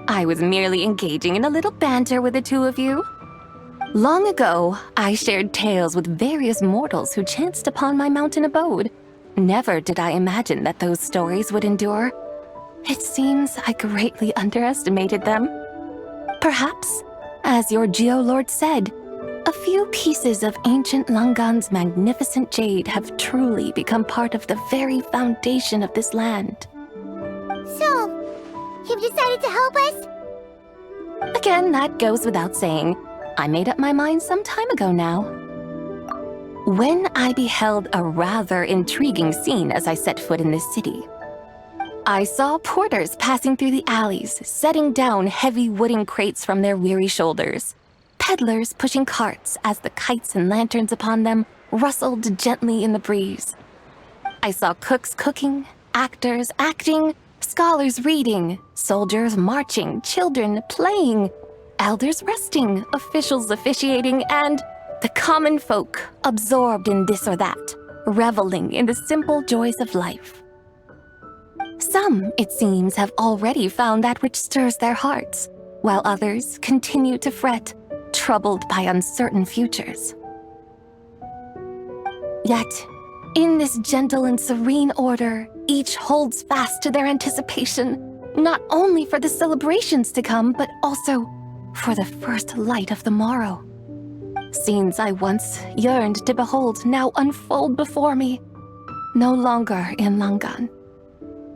I was merely engaging in a little banter with the two of you. Long ago, I shared tales with various mortals who chanced upon my mountain abode. Never did I imagine that those stories would endure. It seems I greatly underestimated them. Perhaps, as your Geolord said, a few pieces of ancient Langan's magnificent jade have truly become part of the very foundation of this land. So, you've decided to help us? Again, that goes without saying. I made up my mind some time ago now. When I beheld a rather intriguing scene as I set foot in this city, I saw porters passing through the alleys, setting down heavy wooden crates from their weary shoulders. Peddlers pushing carts as the kites and lanterns upon them rustled gently in the breeze. I saw cooks cooking, actors acting, scholars reading, soldiers marching, children playing, elders resting, officials officiating, and the common folk absorbed in this or that, reveling in the simple joys of life. Some, it seems, have already found that which stirs their hearts, while others continue to fret, troubled by uncertain futures. Yet, in this gentle and serene order, each holds fast to their anticipation, not only for the celebrations to come, but also for the first light of the morrow. Scenes I once yearned to behold now unfold before me, no longer in Langan,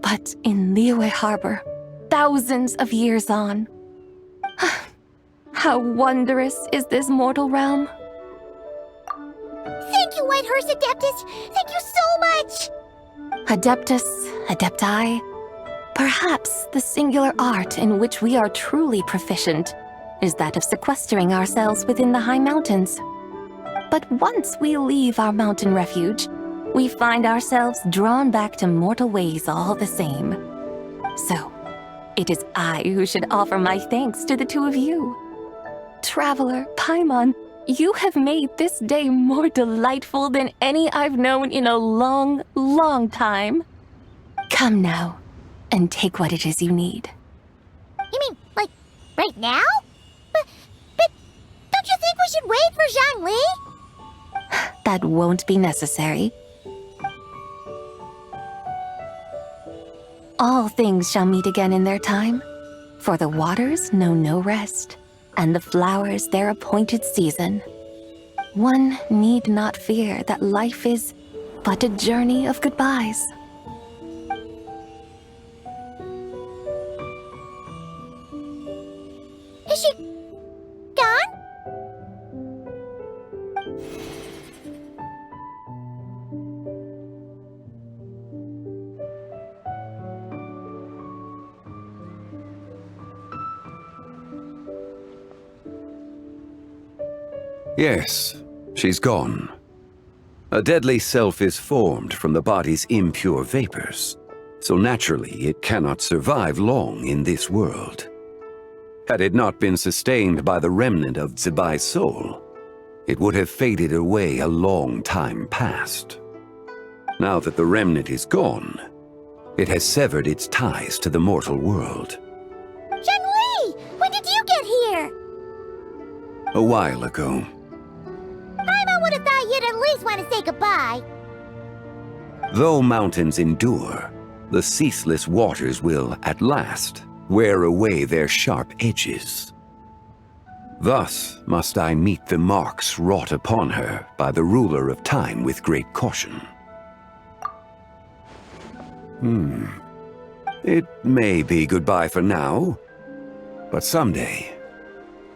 but in Liyue Harbor, thousands of years on. How wondrous is this mortal realm! Thank you, Whitehorse Adeptus! Thank you so much! Adeptus, Adepti, perhaps the singular art in which we are truly proficient is that of sequestering ourselves within the high mountains. But once we leave our mountain refuge, we find ourselves drawn back to mortal ways all the same. So, it is I who should offer my thanks to the two of you. Traveler, Paimon, you have made this day more delightful than any I've known in a long, long time. Come now, and take what it is you need. You mean, like, right now? But don't you think we should wait for Zhongli? That won't be necessary. All things shall meet again in their time, for the waters know no rest, and the flowers their appointed season. One need not fear that life is but a journey of goodbyes. Is she gone? Yes, she's gone. A deadly self is formed from the body's impure vapors, so naturally it cannot survive long in this world. Had it not been sustained by the remnant of Zibai's soul, it would have faded away a long time past. Now that the remnant is gone, it has severed its ties to the mortal world. Zhongli! When did you get here? A while ago. Paimon would have thought you'd at least want to say goodbye. Though mountains endure, the ceaseless waters will, at last, wear away their sharp edges. Thus must I meet the marks wrought upon her by the ruler of time with great caution. It may be goodbye for now, but someday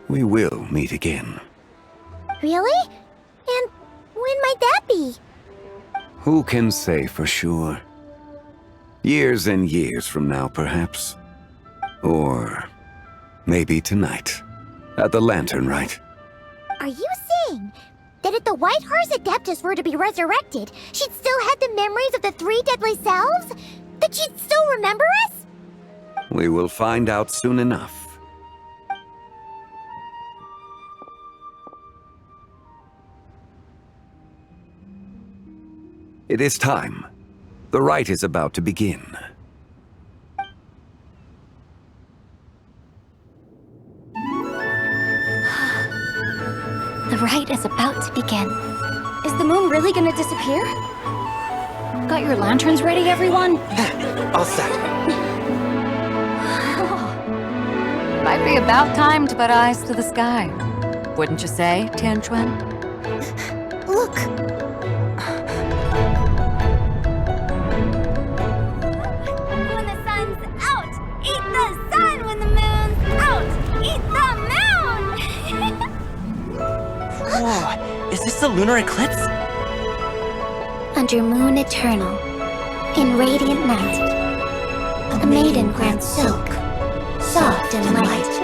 we will meet again. Really? And when might that be? Who can say for sure? Years and years from now, perhaps. Or maybe tonight, at the Lanternlit. Are you saying that if the Whitehorse Adeptus were to be resurrected, she'd still have the memories of the three deadly selves? That she'd still remember us? We will find out soon enough. It is time. The rite is about to begin. rite is about to begin. Is the moon really gonna disappear? Got your lanterns ready, everyone? All set. Might be about time to put eyes to the sky. Wouldn't you say, Tianchuan? Look! When the sun's out, eat the sun. When the moon's out, eat the moon. Whoa, is this a lunar eclipse? Under moon eternal, in radiant night, a maiden grants silk, soft and light.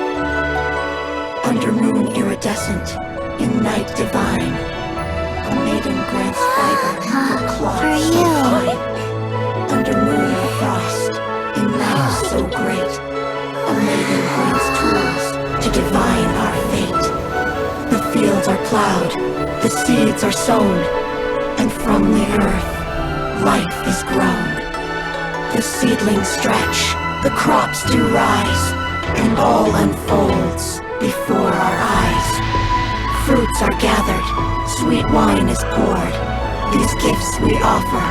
Under moon iridescent, in night divine, a maiden grants fiber for cloth so fine. Under moon of frost, in night so great, a maiden grants tools to divine our fate. The fields are plowed, the seeds are sown, and from the earth, life is grown. The seedlings stretch, the crops do rise, and all unfolds before our eyes. Fruits are gathered, sweet wine is poured. These gifts we offer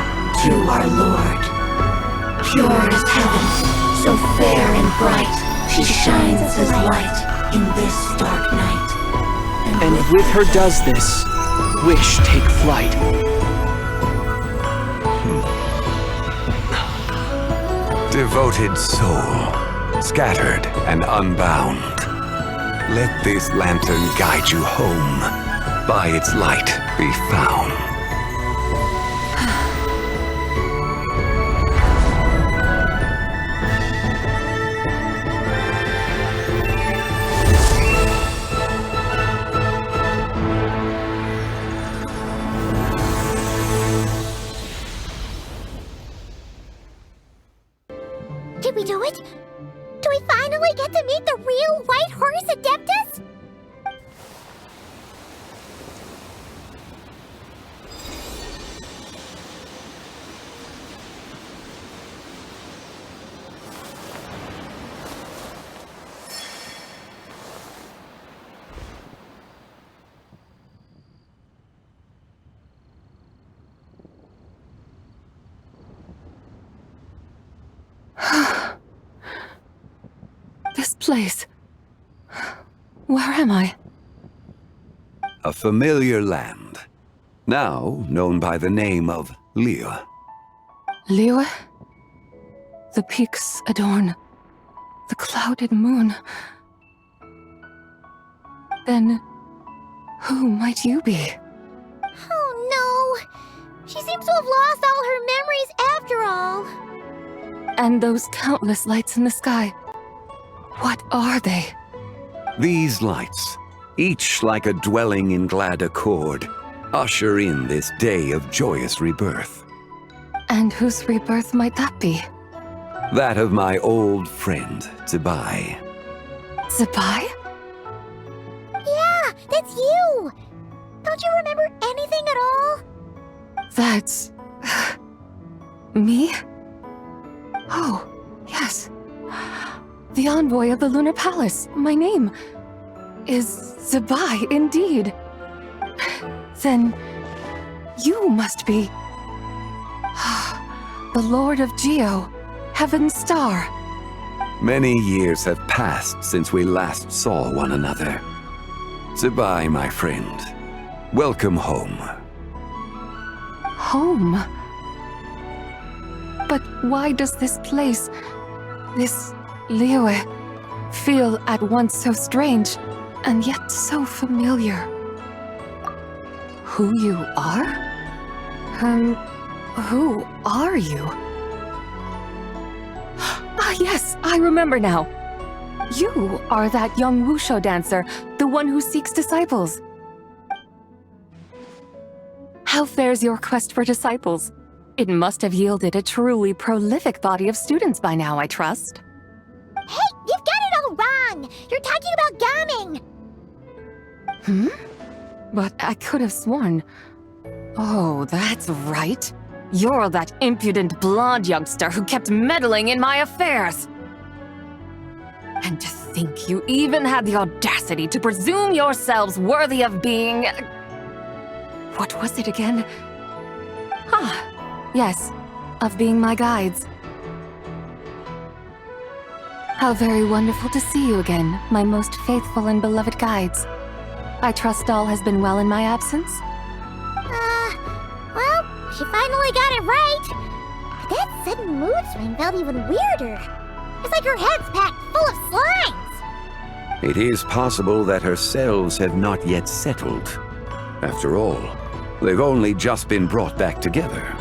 to our Lord. Pure as heaven, so fair and bright, she shines as light in this dark night. And with her does this, wish take flight. Devoted soul, scattered and unbound. Let this lantern guide you home, by its light be found. Did we do it? Do we finally get to meet the real White Horse Adeptus? This place. Where am I? A familiar land, now known by the name of Liyue. Liyue? The peaks adorn the clouded moon. Then, who might you be? Oh no! She seems to have lost all her memories after all. And those countless lights in the sky. What are they? These lights, each like a dwelling in glad accord, usher in this day of joyous rebirth. And whose rebirth might that be? That of my old friend, Zibai. Zibai? Yeah, that's you! Don't you remember anything at all? That's... me? Oh, yes. The envoy of the Lunar Palace, my name, is Zibai indeed. Then, you must be... the Lord of Geo, Heaven's Star. Many years have passed since we last saw one another. Zibai, my friend, welcome home. Home? But why does this place, this Liyue, feel at once so strange and yet so familiar? Who you are? Who are you? Ah, yes, I remember now. You are that young Wushu dancer, the one who seeks disciples. How fares your quest for disciples? It must have yielded a truly prolific body of students by now, I trust. Hey, you've got it all wrong! You're talking about Gaming! But I could have sworn... Oh, that's right. You're that impudent blonde youngster who kept meddling in my affairs. And to think you even had the audacity to presume yourselves worthy of being... What was it again? Ah, yes, of being my guides. How very wonderful to see you again, my most faithful and beloved guides. I trust all has been well in my absence? Well, she finally got it right. But that sudden mood swing felt even weirder. It's like her head's packed full of slimes. It is possible that her cells have not yet settled. After all, they've only just been brought back together.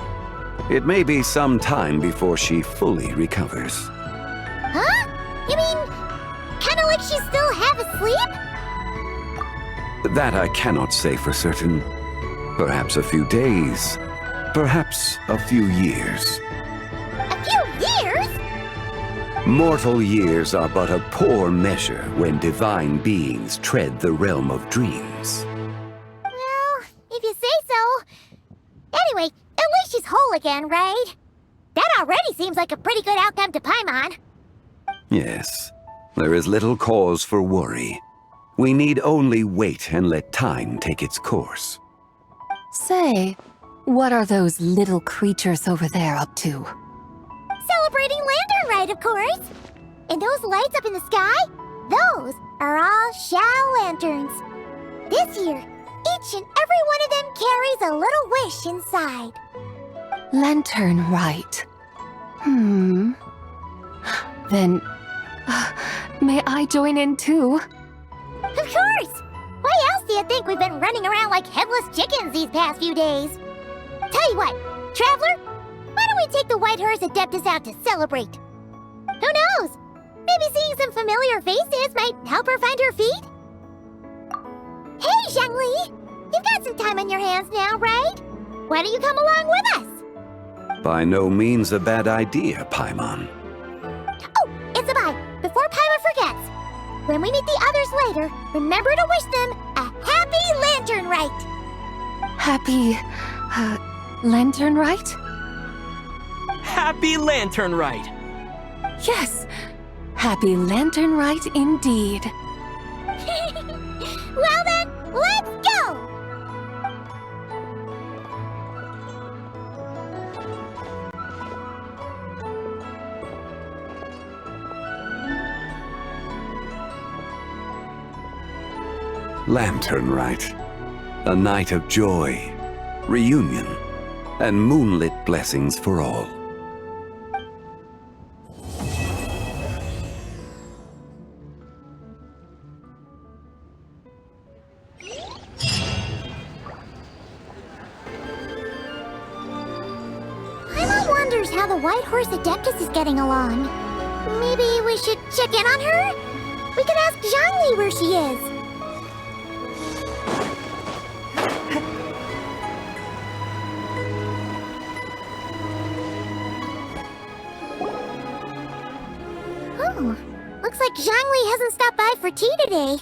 It may be some time before she fully recovers. Huh? You mean, kinda like she's still half asleep? That I cannot say for certain. Perhaps a few days. Perhaps a few years. A few years? Mortal years are but a poor measure when divine beings tread the realm of dreams. Well, if you say so. Anyway, at least she's whole again, right? That already seems like a pretty good outcome to Paimon. Yes, there is little cause for worry. We need only wait and let time take its course. Say, what are those little creatures over there up to? Celebrating Lanternlit, of course. And those lights up in the sky? Those are all Shao lanterns. This year, each and every one of them carries a little wish inside. Lanternlit. Then, may I join in too? Of course! Why else do you think we've been running around like headless chickens these past few days? Tell you what, Traveler, why don't we take the White Horse Adeptus out to celebrate? Who knows? Maybe seeing some familiar faces might help her find her feet? Hey, Zhongli! You've got some time on your hands now, right? Why don't you come along with us? By no means a bad idea, Paimon. Oh, it's a bye. Before Paimon forgets. When we meet the others later, remember to wish them a happy Lanternlit. Happy... Lanternlit? Happy Lanternlit! Yes! Happy Lanternlit indeed. Well then, let's go! Lanternlit. A night of joy, reunion, and moonlit blessings for all. Paimon wonders how the White Horse Adeptus is getting along. Maybe we should check in on her? We could ask Zhongli where she is. Looks like Zhongli hasn't stopped by for tea today.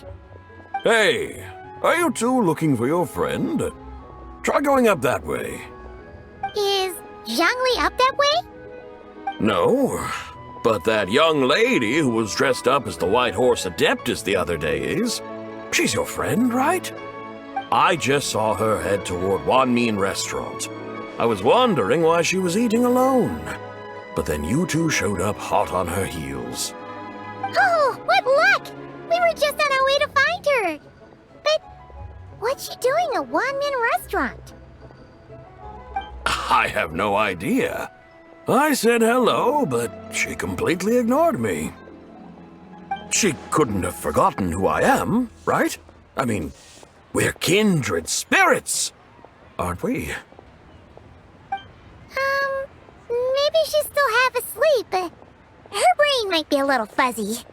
Hey, are you two looking for your friend? Try going up that way. Is Zhongli up that way? No, but that young lady who was dressed up as the White Horse Adeptus the other day is. She's your friend, right? I just saw her head toward Wanmin Restaurant. I was wondering why she was eating alone. But then you two showed up hot on her heels. Oh, what luck! We were just on our way to find her. But what's she doing at Wanmin Restaurant? I have no idea. I said hello, but she completely ignored me. She couldn't have forgotten who I am, right? I mean, we're kindred spirits, aren't we? Maybe she's still half asleep, but her brain might be a little fuzzy.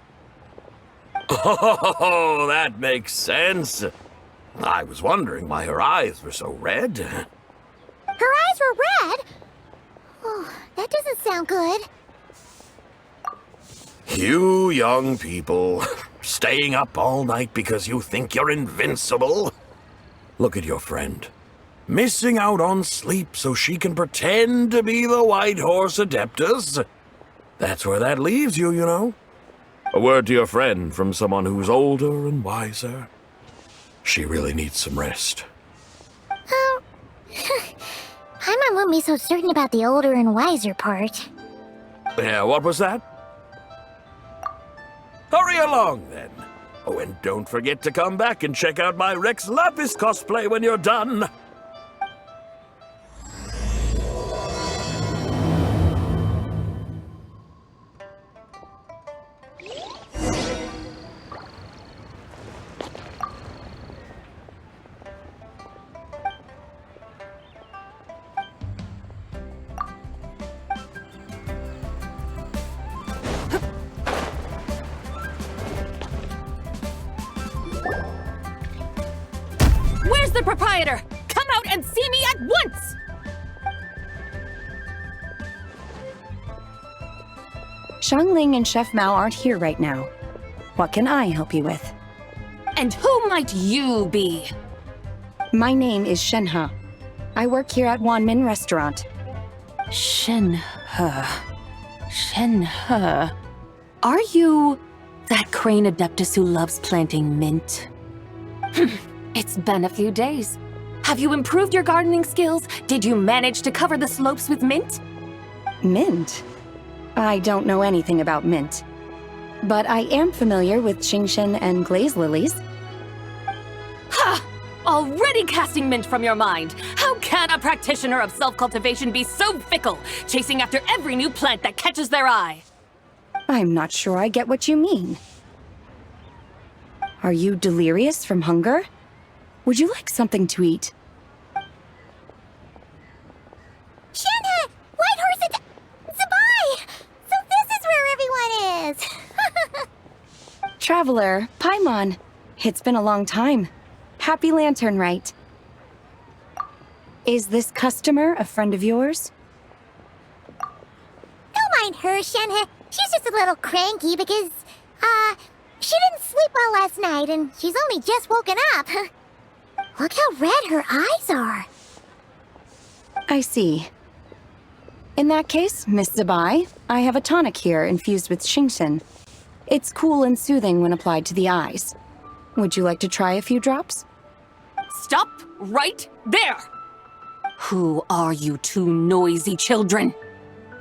Oh, that makes sense. I was wondering why her eyes were so red. Her eyes were red? Oh, that doesn't sound good. You young people, staying up all night because you think you're invincible. Look at your friend. Missing out on sleep so she can pretend to be the White Horse Adeptus. That's where that leaves you, you know. A word to your friend from someone who's older and wiser. She really needs some rest. Oh, Paimon won't be so certain about the older and wiser part. Yeah, what was that? Hurry along, then. Oh, and don't forget to come back and check out my Rex Lapis cosplay when you're done. Where's the proprietor? Come out and see me at once! Zhongli and Chef Mao aren't here right now. What can I help you with? And who might you be? My name is Shenhe. I work here at Wanmin Restaurant. Shenhe. Shenhe. Are you that crane adeptus who loves planting mint? It's been a few days. Have you improved your gardening skills? Did you manage to cover the slopes with mint? Mint? I don't know anything about mint. But I am familiar with Qingshen and glaze lilies. Ha! Already casting mint from your mind. How can a practitioner of self-cultivation be so fickle, chasing after every new plant that catches their eye? I'm not sure I get what you mean. Are you delirious from hunger? Would you like something to eat? Shenhe! Whitehorse Zabai! So this is where everyone is! Traveler, Paimon. It's been a long time. Happy Lanternlit. Is this customer a friend of yours? Don't mind her, Shenhe. She's just a little cranky because, she didn't sleep well last night and she's only just woken up. Look how red her eyes are. I see. In that case, Miss Zabai, I have a tonic here infused with Qingshen. It's cool and soothing when applied to the eyes. Would you like to try a few drops? Stop right there! Who are you two noisy children?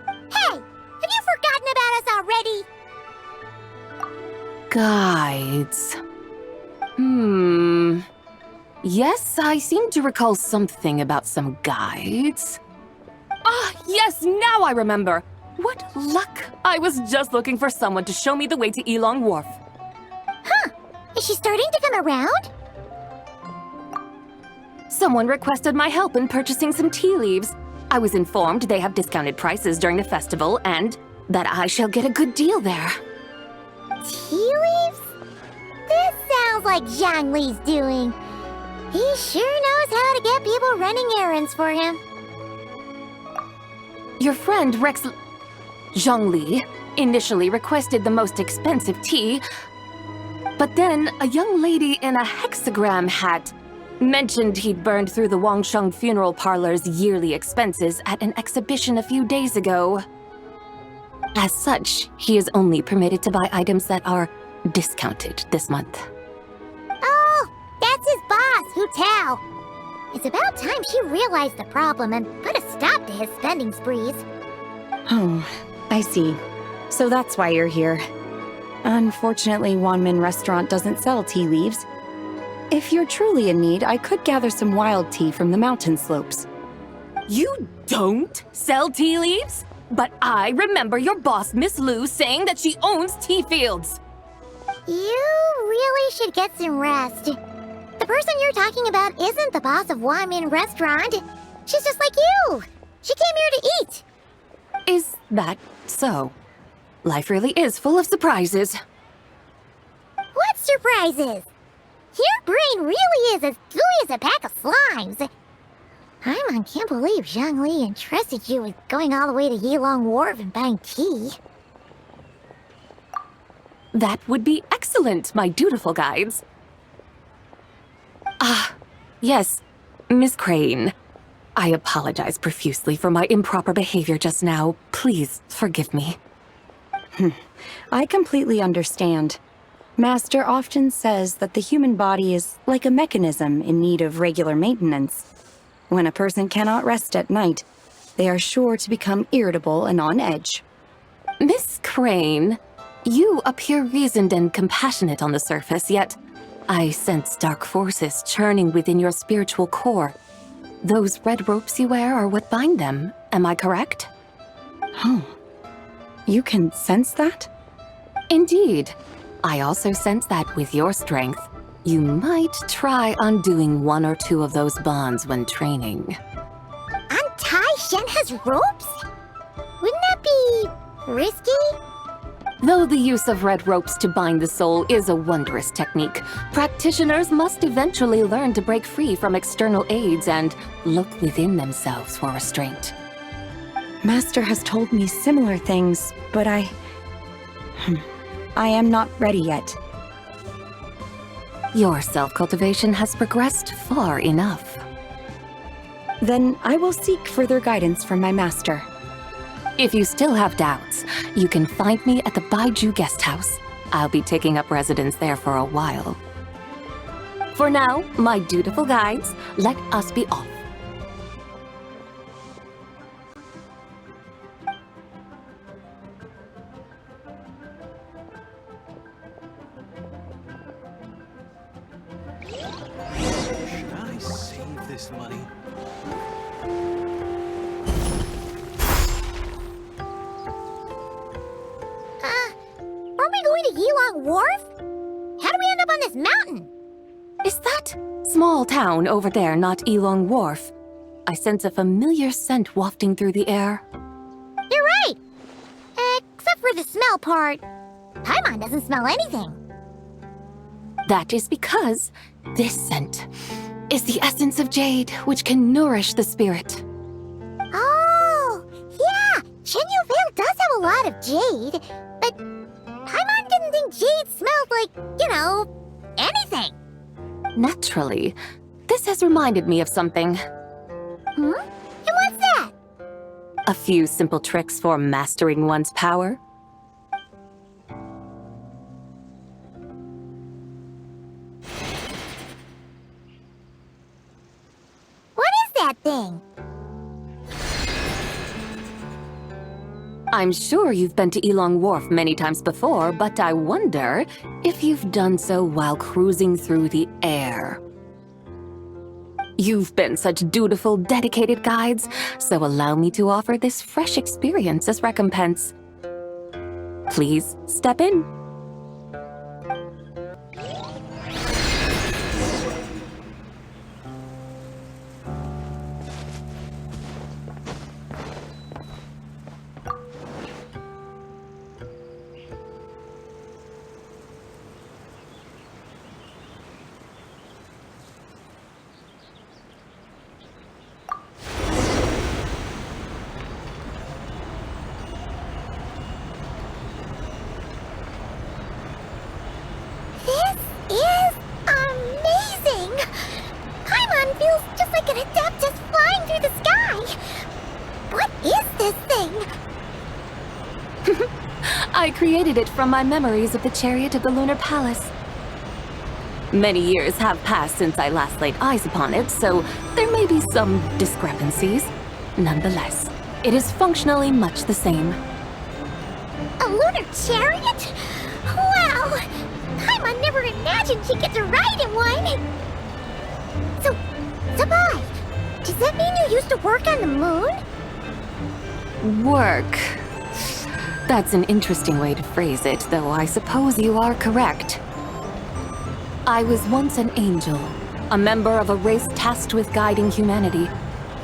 Hey! Have you forgotten about us already? Guides. Yes, I seem to recall something about some guides. Ah, yes, now I remember. What luck! I was just looking for someone to show me the way to Elong Wharf. Huh? Is she starting to come around? Someone requested my help in purchasing some tea leaves. I was informed they have discounted prices during the festival and that I shall get a good deal there. Tea leaves? This sounds like Zhongli's doing. He sure knows how to get people running errands for him. Your friend Rex Zhongli initially requested the most expensive tea, but then a young lady in a hexagram hat mentioned he'd burned through the Wangsheng funeral parlor's yearly expenses at an exhibition a few days ago. As such, he is only permitted to buy items that are discounted this month. Oh, that's his boss, Hu Tao. It's about time she realized the problem and put a stop to his spending sprees. Oh, I see. So that's why you're here. Unfortunately, Wanmin Restaurant doesn't sell tea leaves. If you're truly in need, I could gather some wild tea from the mountain slopes. You don't sell tea leaves? But I remember your boss, Miss Lu, saying that she owns tea fields. You really should get some rest. The person you're talking about isn't the boss of Wanmin Restaurant. She's just like you. She came here to eat. Is that so? Life really is full of surprises. What surprises? Your brain really is as gooey as a pack of slimes. Paimon can't believe Zhongli entrusted you with going all the way to Yilong Wharf and buying tea. That would be excellent, my dutiful guides. Ah, yes, Miss Crane. I apologize profusely for my improper behavior just now. Please forgive me. I completely understand. Master often says that the human body is like a mechanism in need of regular maintenance. When a person cannot rest at night, they are sure to become irritable and on edge. Miss Crane, you appear reasoned and compassionate on the surface, yet I sense dark forces churning within your spiritual core. Those red ropes you wear are what bind them, am I correct? Oh, you can sense that? Indeed. I also sense that with your strength, you might try undoing one or two of those bonds when training. Untie Shenhe's ropes? Wouldn't that be risky? Though the use of red ropes to bind the soul is a wondrous technique, practitioners must eventually learn to break free from external aids and look within themselves for restraint. Master has told me similar things, but I am not ready yet. Your self-cultivation has progressed far enough. Then I will seek further guidance from my master. If you still have doubts, you can find me at the Baiju Guest House. I'll be taking up residence there for a while. For now, my dutiful guides, let us be off. Should I save this money? Aren't we going to Yilong Wharf? How do we end up on this mountain? Is that small town over there not Yilong Wharf? I sense a familiar scent wafting through the air. You're right! Except for the smell part. Paimon doesn't smell anything. That is because this scent is the essence of jade, which can nourish the spirit. Oh, yeah! Shenyu Vale does have a lot of jade, but Paimon didn't think jade smelled like, anything. Naturally, this has reminded me of something. Hmm? And what's that? A few simple tricks for mastering one's power. What is that thing? I'm sure you've been to Yilong Wharf many times before, but I wonder if you've done so while cruising through the air. You've been such dutiful, dedicated guides, so allow me to offer this fresh experience as recompense. Please step in. This is amazing! Paimon feels just like an adept just flying through the sky. What is this thing? I created it from my memories of the chariot of the Lunar Palace. Many years have passed since I last laid eyes upon it, so there may be some discrepancies. Nonetheless, it is functionally much the same. A lunar chariot? Wow! Paimon never imagined she'd get to ride in one! So, Sabai, does that mean you used to work on the moon? Work. That's an interesting way to phrase it, though I suppose you are correct. I was once an angel, a member of a race tasked with guiding humanity.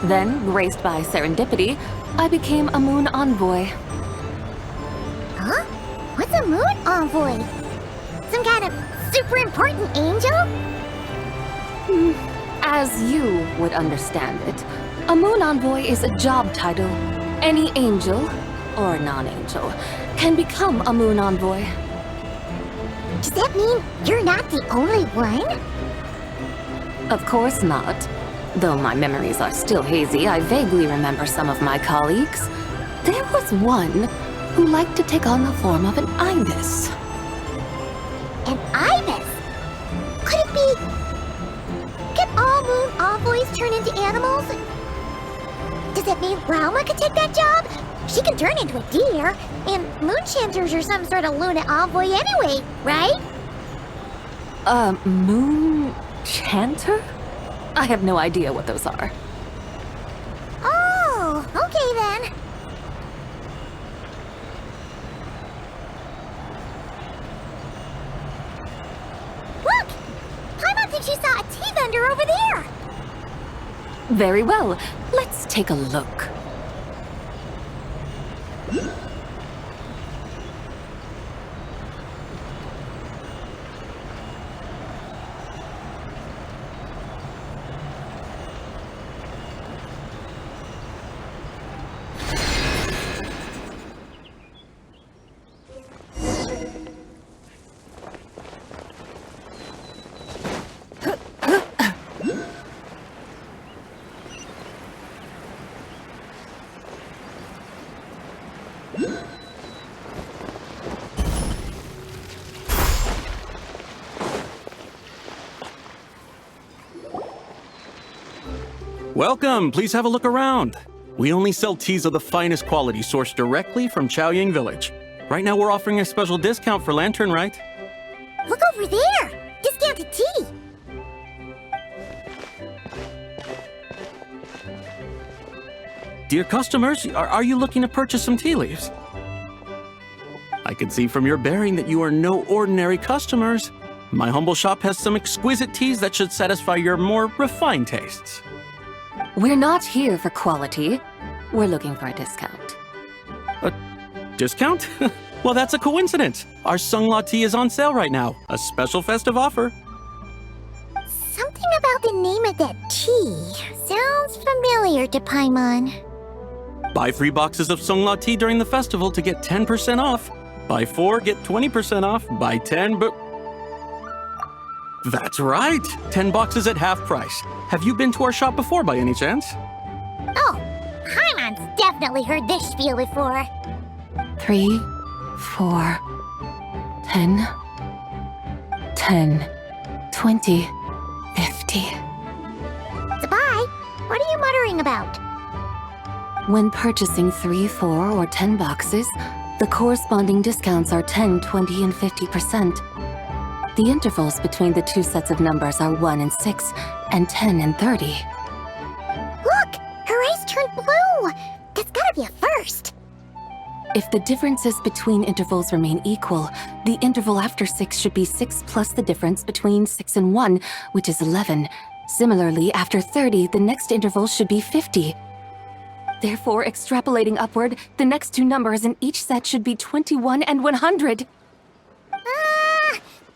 Then, graced by serendipity, I became a moon envoy. Huh? What's a moon envoy? Some kind of super important angel? As you would understand it, a moon envoy is a job title. Any angel, or non-angel, can become a moon envoy. Does that mean you're not the only one? Of course not. Though my memories are still hazy, I vaguely remember some of my colleagues. There was one who like to take on the form of an ibis. An ibis? Could it be... Can all moon envoys turn into animals? Does it mean Rauma could take that job? She can turn into a deer, and moon chanters are some sort of Luna envoy anyway, right? Moon chanter? I have no idea what those are. Oh, okay then. Look! Paimon thinks she saw a tea vendor over there! Very well. Let's take a look. Welcome, please have a look around. We only sell teas of the finest quality sourced directly from Chaoying Village. Right now we're offering a special discount for Lanternlit. Look over there! Discounted tea! Dear customers, are you looking to purchase some tea leaves? I can see from your bearing that you are no ordinary customers. My humble shop has some exquisite teas that should satisfy your more refined tastes. We're not here for quality. We're looking for a discount. A discount? Well, that's a coincidence. Our Sungla tea is on sale right now. A special festive offer. Something about the name of that tea sounds familiar to Paimon. Buy 3 boxes of Sungla tea during the festival to get 10% off. Buy 4, get 20% off. Buy 10, but... That's right! 10 boxes at half price. Have you been to our shop before by any chance? Oh, Paimon's definitely heard this spiel before. 3, 4, 10, 10, 20, 50. Zabai, what are you muttering about? When purchasing 3, 4, or 10 boxes, the corresponding discounts are 10, 20, and 50%. The intervals between the two sets of numbers are 1 and 6, and 10 and 30. Look! Her eyes turned blue! That's gotta be a first! If the differences between intervals remain equal, the interval after 6 should be 6 plus the difference between 6 and 1, which is 11. Similarly, after 30, the next interval should be 50. Therefore, extrapolating upward, the next two numbers in each set should be 21 and 100.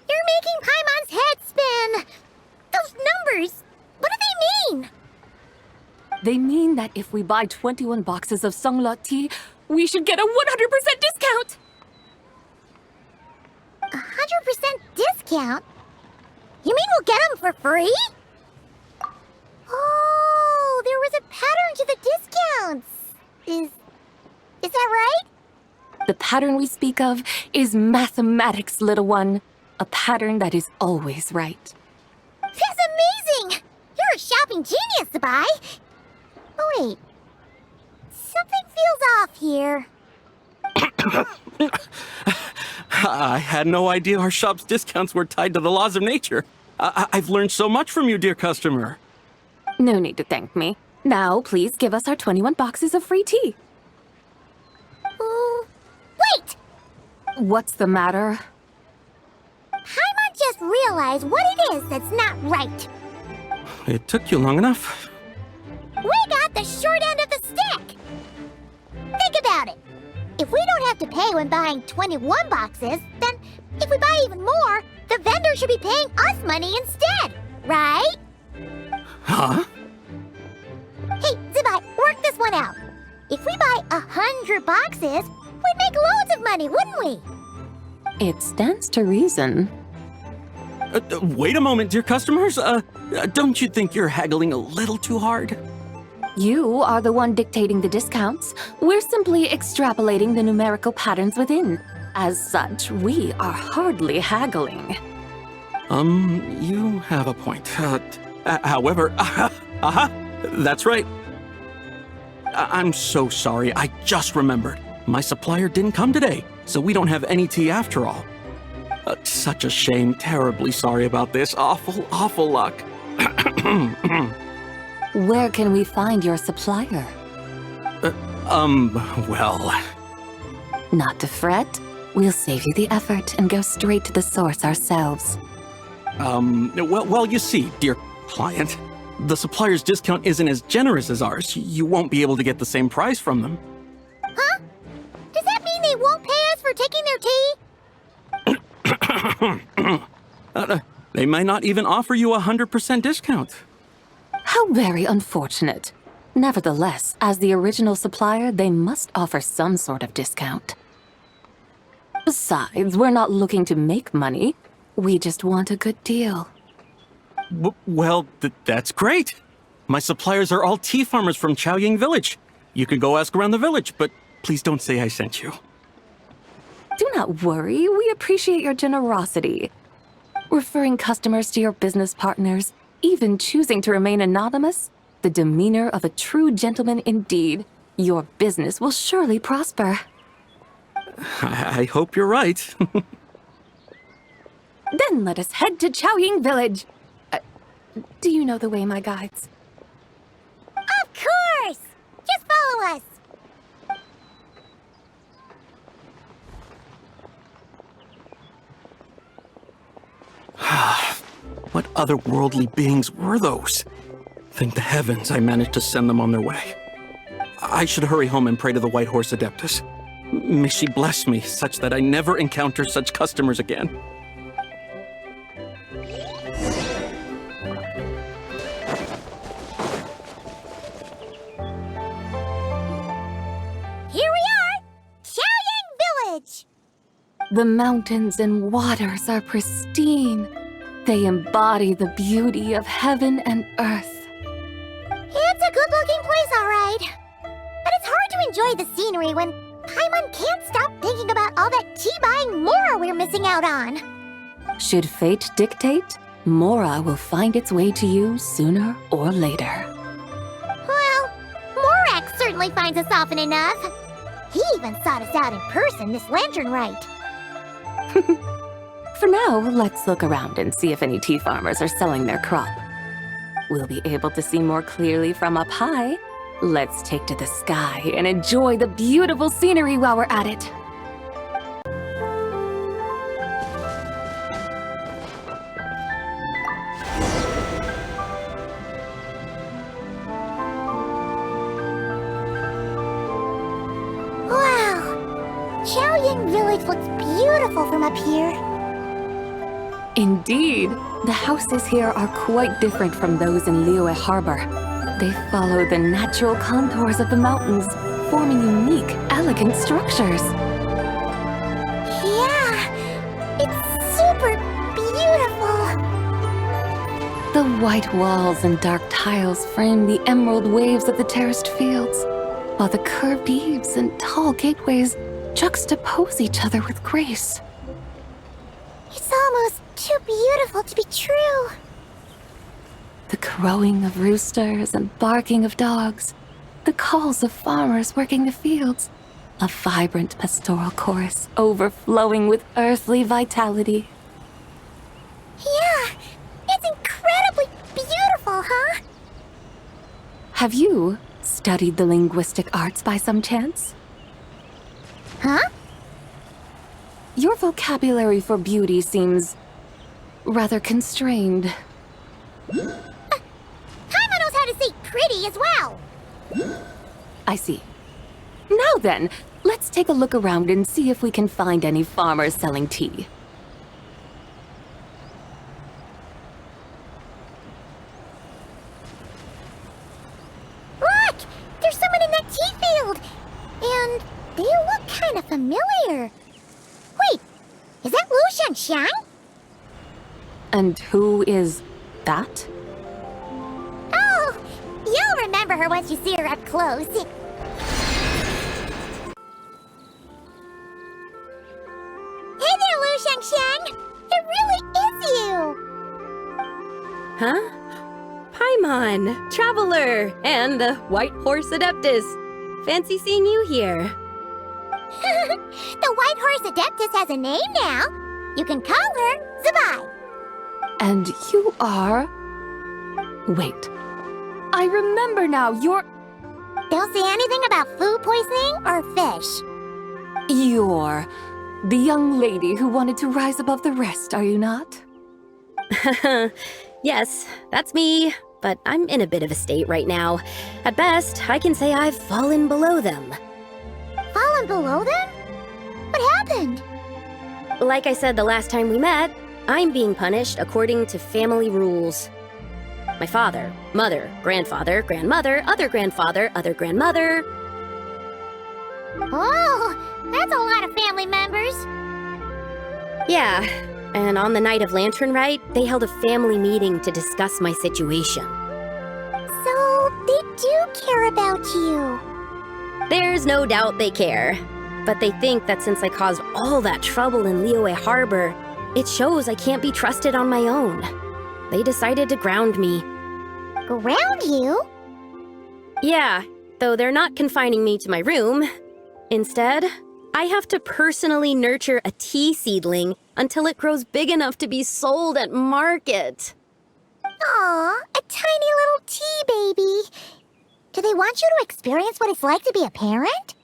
You're making Paimon's head spin! Those numbers, what do they mean? They mean that if we buy 21 boxes of Sungla tea, we should get a 100% discount! 100% discount? You mean we'll get them for free? Oh, there was a pattern to the discounts. Is that right? The pattern we speak of is mathematics, little one. A pattern that is always right. That's amazing! You're a shopping genius, Zabai! Oh wait, something feels off here. I had no idea our shop's discounts were tied to the laws of nature. I've learned so much from you, dear customer. No need to thank me. Now, please give us our 21 boxes of free tea. Wait! What's the matter? Paimon just realized what it is that's not right. It took you long enough. We got the short end of the stick! Think about it. If we don't have to pay when buying 21 boxes, then if we buy even more, the vendor should be paying us money instead, right? Huh? Hey, Zabai, work this one out. If we buy 100 boxes, we'd make loads of money, wouldn't we? It stands to reason. Wait a moment, dear customers. Don't you think you're haggling a little too hard? You are the one dictating the discounts. We're simply extrapolating the numerical patterns within. As such, we are hardly haggling. You have a point. However, that's right. I'm so sorry, I just remembered. My supplier didn't come today, so we don't have any tea after all. Such a shame, terribly sorry about this. Awful luck. Where can we find your supplier? Well... Not to fret. We'll save you the effort and go straight to the source ourselves. Well, you see, dear client, the supplier's discount isn't as generous as ours. You won't be able to get the same price from them. Huh? Does that mean they won't pay us for taking their tea? They might not even offer you a 100% discount. How very unfortunate. Nevertheless, as the original supplier, they must offer some sort of discount. Besides, we're not looking to make money. We just want a good deal. Well, that's great. My suppliers are all tea farmers from Chaoying Village. You can go ask around the village, but please don't say I sent you. Do not worry, we appreciate your generosity. Referring customers to your business partners, even choosing to remain anonymous, the demeanor of a true gentleman indeed. Your business will surely prosper. I hope you're right. Then let us head to Chaoying Village. Do you know the way, my guides? Of course! Just follow us! What otherworldly beings were those? Thank the heavens I managed to send them on their way. I should hurry home and pray to the White Horse Adeptus. May she bless me such that I never encounter such customers again. Here we are! Chaoying Village! The mountains and waters are pristine. They embody the beauty of heaven and earth. It's a good-looking place, all right. But it's hard to enjoy the scenery when Paimon can't stop thinking about all that tea-buying Mora we're missing out on. Should fate dictate, Mora will find its way to you sooner or later. Well, Morak certainly finds us often enough. He even sought us out in person this Lanternlit. For now, let's look around and see if any tea farmers are selling their crop. We'll be able to see more clearly from up high. Let's take to the sky and enjoy the beautiful scenery while we're at it. Wow! Chaoying Village looks beautiful from up here. Indeed, the houses here are quite different from those in Liyue Harbor. They follow the natural contours of the mountains, forming unique, elegant structures. Yeah, it's super beautiful. The white walls and dark tiles frame the emerald waves of the terraced fields, while the curved eaves and tall gateways juxtapose each other with grace. It's almost too beautiful to be true. The crowing of roosters and barking of dogs, the calls of farmers working the fields, a vibrant pastoral chorus overflowing with earthly vitality. Yeah, it's incredibly beautiful, huh? Have you studied the linguistic arts by some chance? Huh? Your vocabulary for beauty seems rather constrained. Paimon knows how to say pretty as well. I see. Now then, let's take a look around and see if we can find any farmers selling tea. Look! There's someone in that tea field! And they look kind of familiar. Wait, is that Lu Shanxiang? And who is that? Oh, you'll remember for her once you see her up close. Hey there, Lu Shengsheng! It really is you! Huh? Paimon, Traveler, and the White Horse Adeptus. Fancy seeing you here. The White Horse Adeptus has a name now. You can call her Zabai. And you are... Wait. I remember now, you're... Don't say anything about food poisoning or fish. You're the young lady who wanted to rise above the rest, are you not? Yes, that's me, but I'm in a bit of a state right now. At best, I can say I've fallen below them. Fallen below them? What happened? Like I said the last time we met, I'm being punished according to family rules. My father, mother, grandfather, grandmother, other grandfather, other grandmother. Oh, that's a lot of family members. Yeah, and on the night of Lanternlit, they held a family meeting to discuss my situation. So, they do care about you. There's no doubt they care. But they think that since I caused all that trouble in Liyue Harbor, it shows I can't be trusted on my own. They decided to ground me. Ground you? Yeah, though they're not confining me to my room. Instead, I have to personally nurture a tea seedling until it grows big enough to be sold at market. Aw, a tiny little tea baby. Do they want you to experience what it's like to be a parent?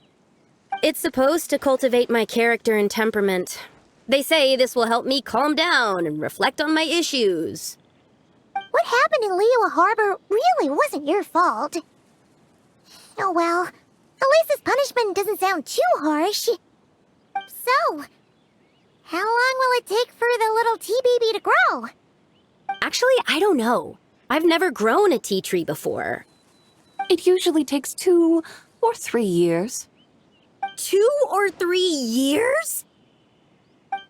It's supposed to cultivate my character and temperament. They say this will help me calm down and reflect on my issues. What happened in Liyue Harbor really wasn't your fault. Oh well, at least this punishment doesn't sound too harsh. So, how long will it take for the little tea baby to grow? Actually, I don't know. I've never grown a tea tree before. It usually takes 2 or 3 years. 2 or 3 years?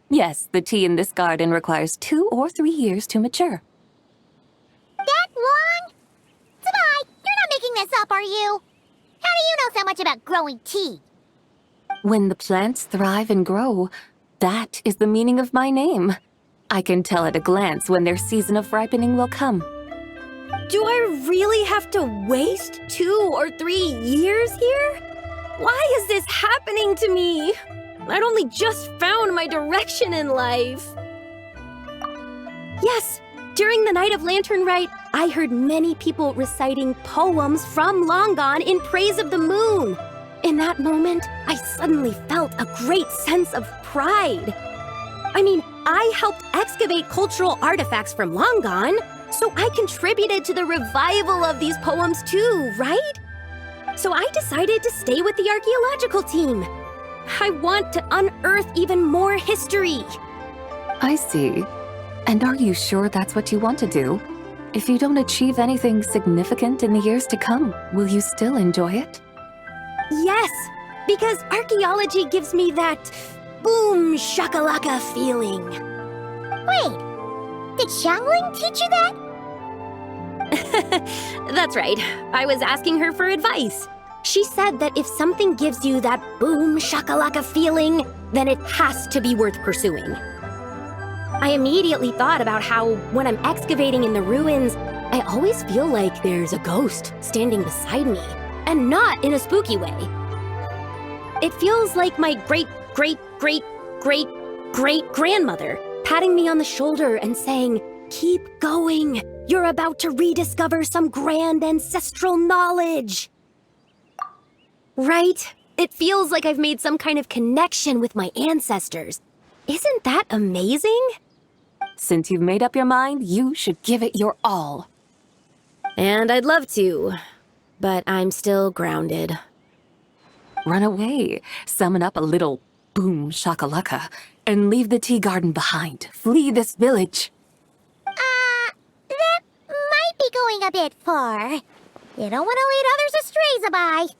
Yes, the tea in this garden requires 2 or 3 years to mature. That long? Zabai, you're not making this up, are you? How do you know so much about growing tea? When the plants thrive and grow, that is the meaning of my name. I can tell at a glance when their season of ripening will come. Do I really have to waste 2 or 3 years here? Why is this happening to me? I'd only just found my direction in life. Yes, during the night of Lanternlit, I heard many people reciting poems from long gone in praise of the moon. In that moment, I suddenly felt a great sense of pride. I mean, I helped excavate cultural artifacts from long gone, so I contributed to the revival of these poems too, right? So I decided to stay with the archaeological team. I want to unearth even more history. I see. And are you sure that's what you want to do? If you don't achieve anything significant in the years to come, will you still enjoy it? Yes, because archaeology gives me that boom shakalaka feeling. Wait, did Xiangling teach you that? That's right. I was asking her for advice. She said that if something gives you that boom shakalaka feeling, then it has to be worth pursuing. I immediately thought about how, when I'm excavating in the ruins, I always feel like there's a ghost standing beside me, and not in a spooky way. It feels like my great-great-great-great-great-grandmother patting me on the shoulder and saying, "Keep going. You're about to rediscover some grand ancestral knowledge." Right? It feels like I've made some kind of connection with my ancestors. Isn't that amazing? Since you've made up your mind, you should give it your all. And I'd love to, but I'm still grounded. Run away, summon up a little boom shakalaka, and leave the tea garden behind. Flee this village. That might be going a bit far. You don't want to lead others astray, Zabai.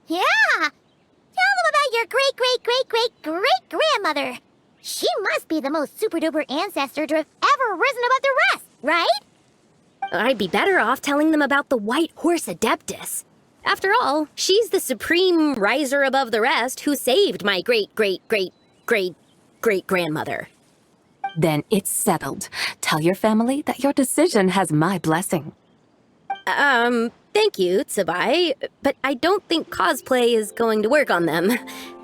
Yeah! Tell them about your great-great-great-great-great-grandmother. She must be the most super-duper ancestor to have ever risen above the rest, right? I'd be better off telling them about the White Horse Adeptus. After all, she's the supreme riser above the rest who saved my great-great-great-great-great-grandmother. Then it's settled. Tell your family that your decision has my blessing. Thank you, Tsubai, but I don't think cosplay is going to work on them.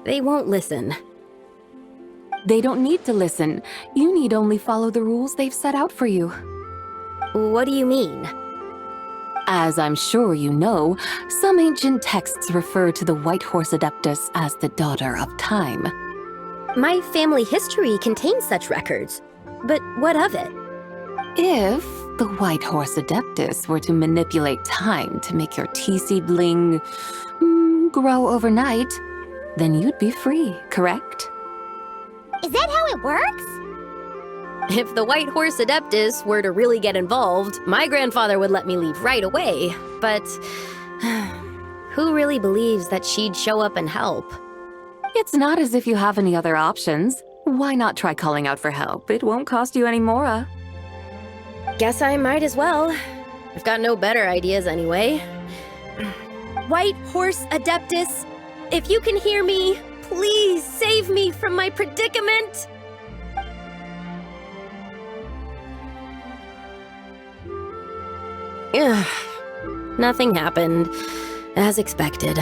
They won't listen. They don't need to listen. You need only follow the rules they've set out for you. What do you mean? As I'm sure you know, some ancient texts refer to the White Horse Adeptus as the Daughter of Time. My family history contains such records, but what of it? If the White Horse Adeptus were to manipulate time to make your tea seedling grow overnight, then you'd be free, correct? Is that how it works? If the White Horse Adeptus were to really get involved, my grandfather would let me leave right away, but who really believes that she'd show up and help? It's not as if you have any other options. Why not try calling out for help? It won't cost you any more. Guess I might as well. I've got no better ideas anyway. White Horse Adeptus, if you can hear me, please save me from my predicament! Ugh. Nothing happened, as expected.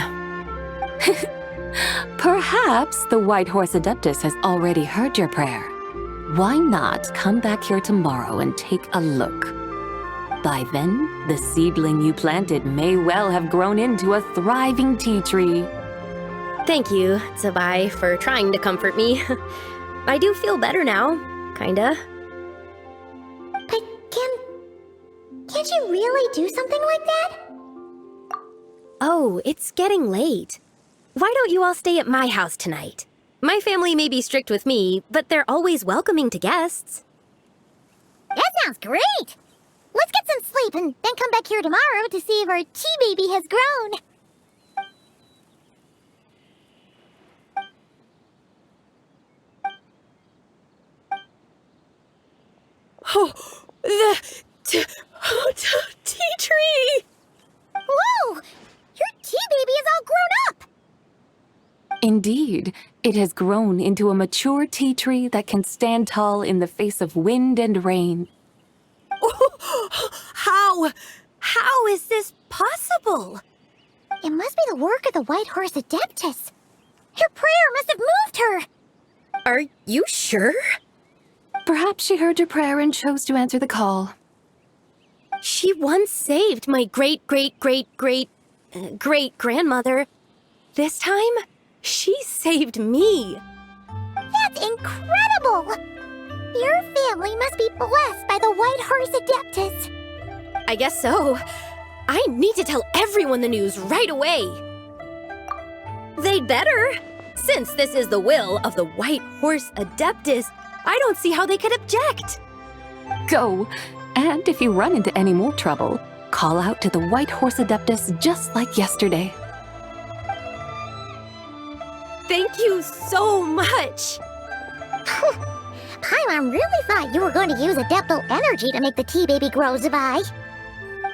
Perhaps the White Horse Adeptus has already heard your prayer. Why not come back here tomorrow and take a look? By then, the seedling you planted may well have grown into a thriving tea tree. Thank you, Tsubai, for trying to comfort me. I do feel better now, kinda. But can't you really do something like that? Oh, it's getting late. Why don't you all stay at my house tonight? My family may be strict with me, but they're always welcoming to guests. That sounds great! Let's get some sleep and then come back here tomorrow to see if our tea baby has grown. Oh, the tea tree! Whoa! Your tea baby is all grown up! Indeed, it has grown into a mature tea tree that can stand tall in the face of wind and rain. How is this possible? It must be the work of the White Horse Adeptus. Her prayer must have moved her. Are you sure? Perhaps she heard your prayer and chose to answer the call. She once saved my great-great-great-great-grandmother. This time, she saved me. That's incredible! Your family must be blessed by the White Horse Adeptus. I guess so. I need to tell everyone the news right away. They'd better. Since this is the will of the White Horse Adeptus, I don't see how they could object. Go, and if you run into any more trouble, call out to the White Horse Adeptus just like yesterday. Thank you so much! Paimon really thought you were going to use Adeptal energy to make the tea baby grow, Zhongli.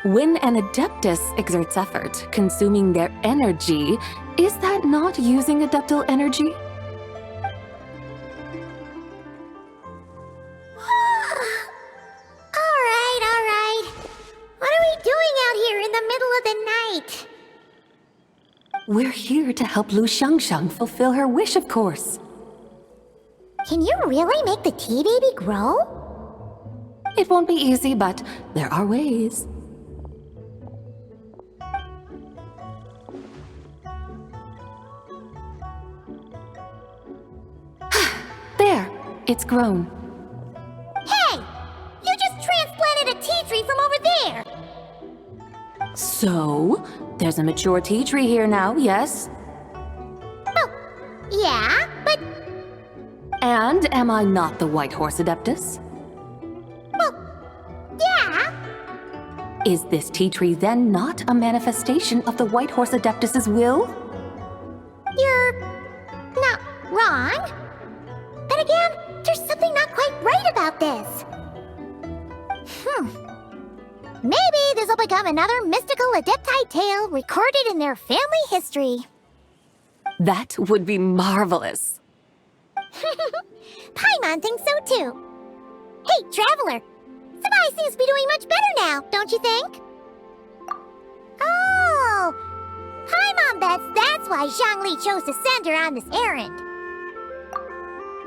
When an Adeptus exerts effort, consuming their energy, is that not using Adeptal energy? Alright. What are we doing out here in the middle of the night? We're here to help Lu Xiangxiang fulfill her wish, of course. Can you really make the tea baby grow? It won't be easy, but there are ways. There, it's grown. Hey! You just transplanted a tea tree from over there! So, there's a mature tea tree here now, yes? Well, yeah, but... And am I not the White Horse Adeptus? Well, yeah. Is this tea tree then not a manifestation of the White Horse Adeptus's will? You're... not wrong. But again, there's something not quite right about this. Maybe become another mystical Adepti tale recorded in their family history. That would be marvelous. Paimon thinks so too. Hey, Traveler! Sabai seems to be doing much better now, don't you think? Oh! Paimon bets that's why Zhongli chose to send her on this errand.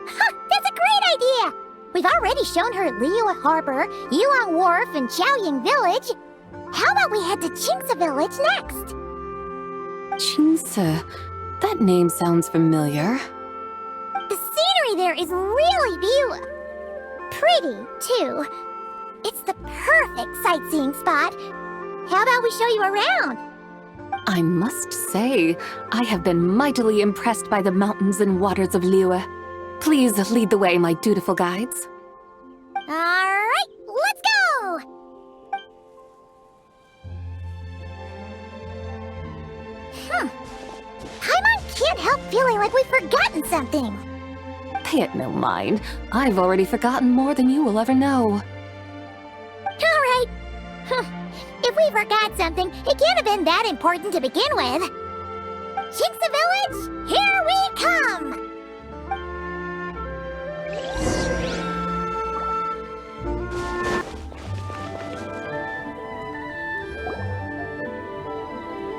Huh, that's a great idea! We've already shown her Liyue Harbor, Yuan Wharf, and Xiaoying Village. How about we head to Qingce Village next? Qingce. That name sounds familiar. The scenery there is really beautiful. Pretty, too. It's the perfect sightseeing spot. How about we show you around? I must say, I have been mightily impressed by the mountains and waters of Liyue. Please lead the way, my dutiful guides. Alright, let's go! Paimon can't help feeling like we've forgotten something. Pay it no mind. I've already forgotten more than you will ever know. Alright. If we forgot something, it can't have been that important to begin with. Qingce Village, here we come!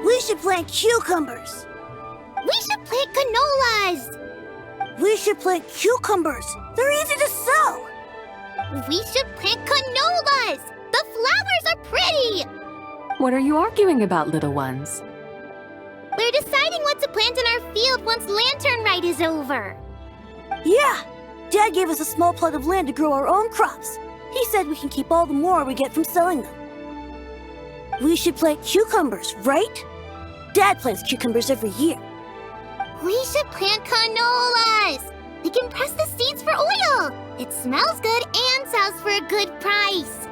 We should plant cucumbers. We should plant canolas. We should plant cucumbers. They're easy to sow. We should plant canolas. The flowers are pretty. What are you arguing about, little ones? We're deciding what to plant in our field once Lanternlit is over. Yeah. Dad gave us a small plot of land to grow our own crops. He said we can keep all the more we get from selling them. We should plant cucumbers, right? Dad plants cucumbers every year. We should plant canolas. We can press the seeds for oil. It smells good and sells for a good price.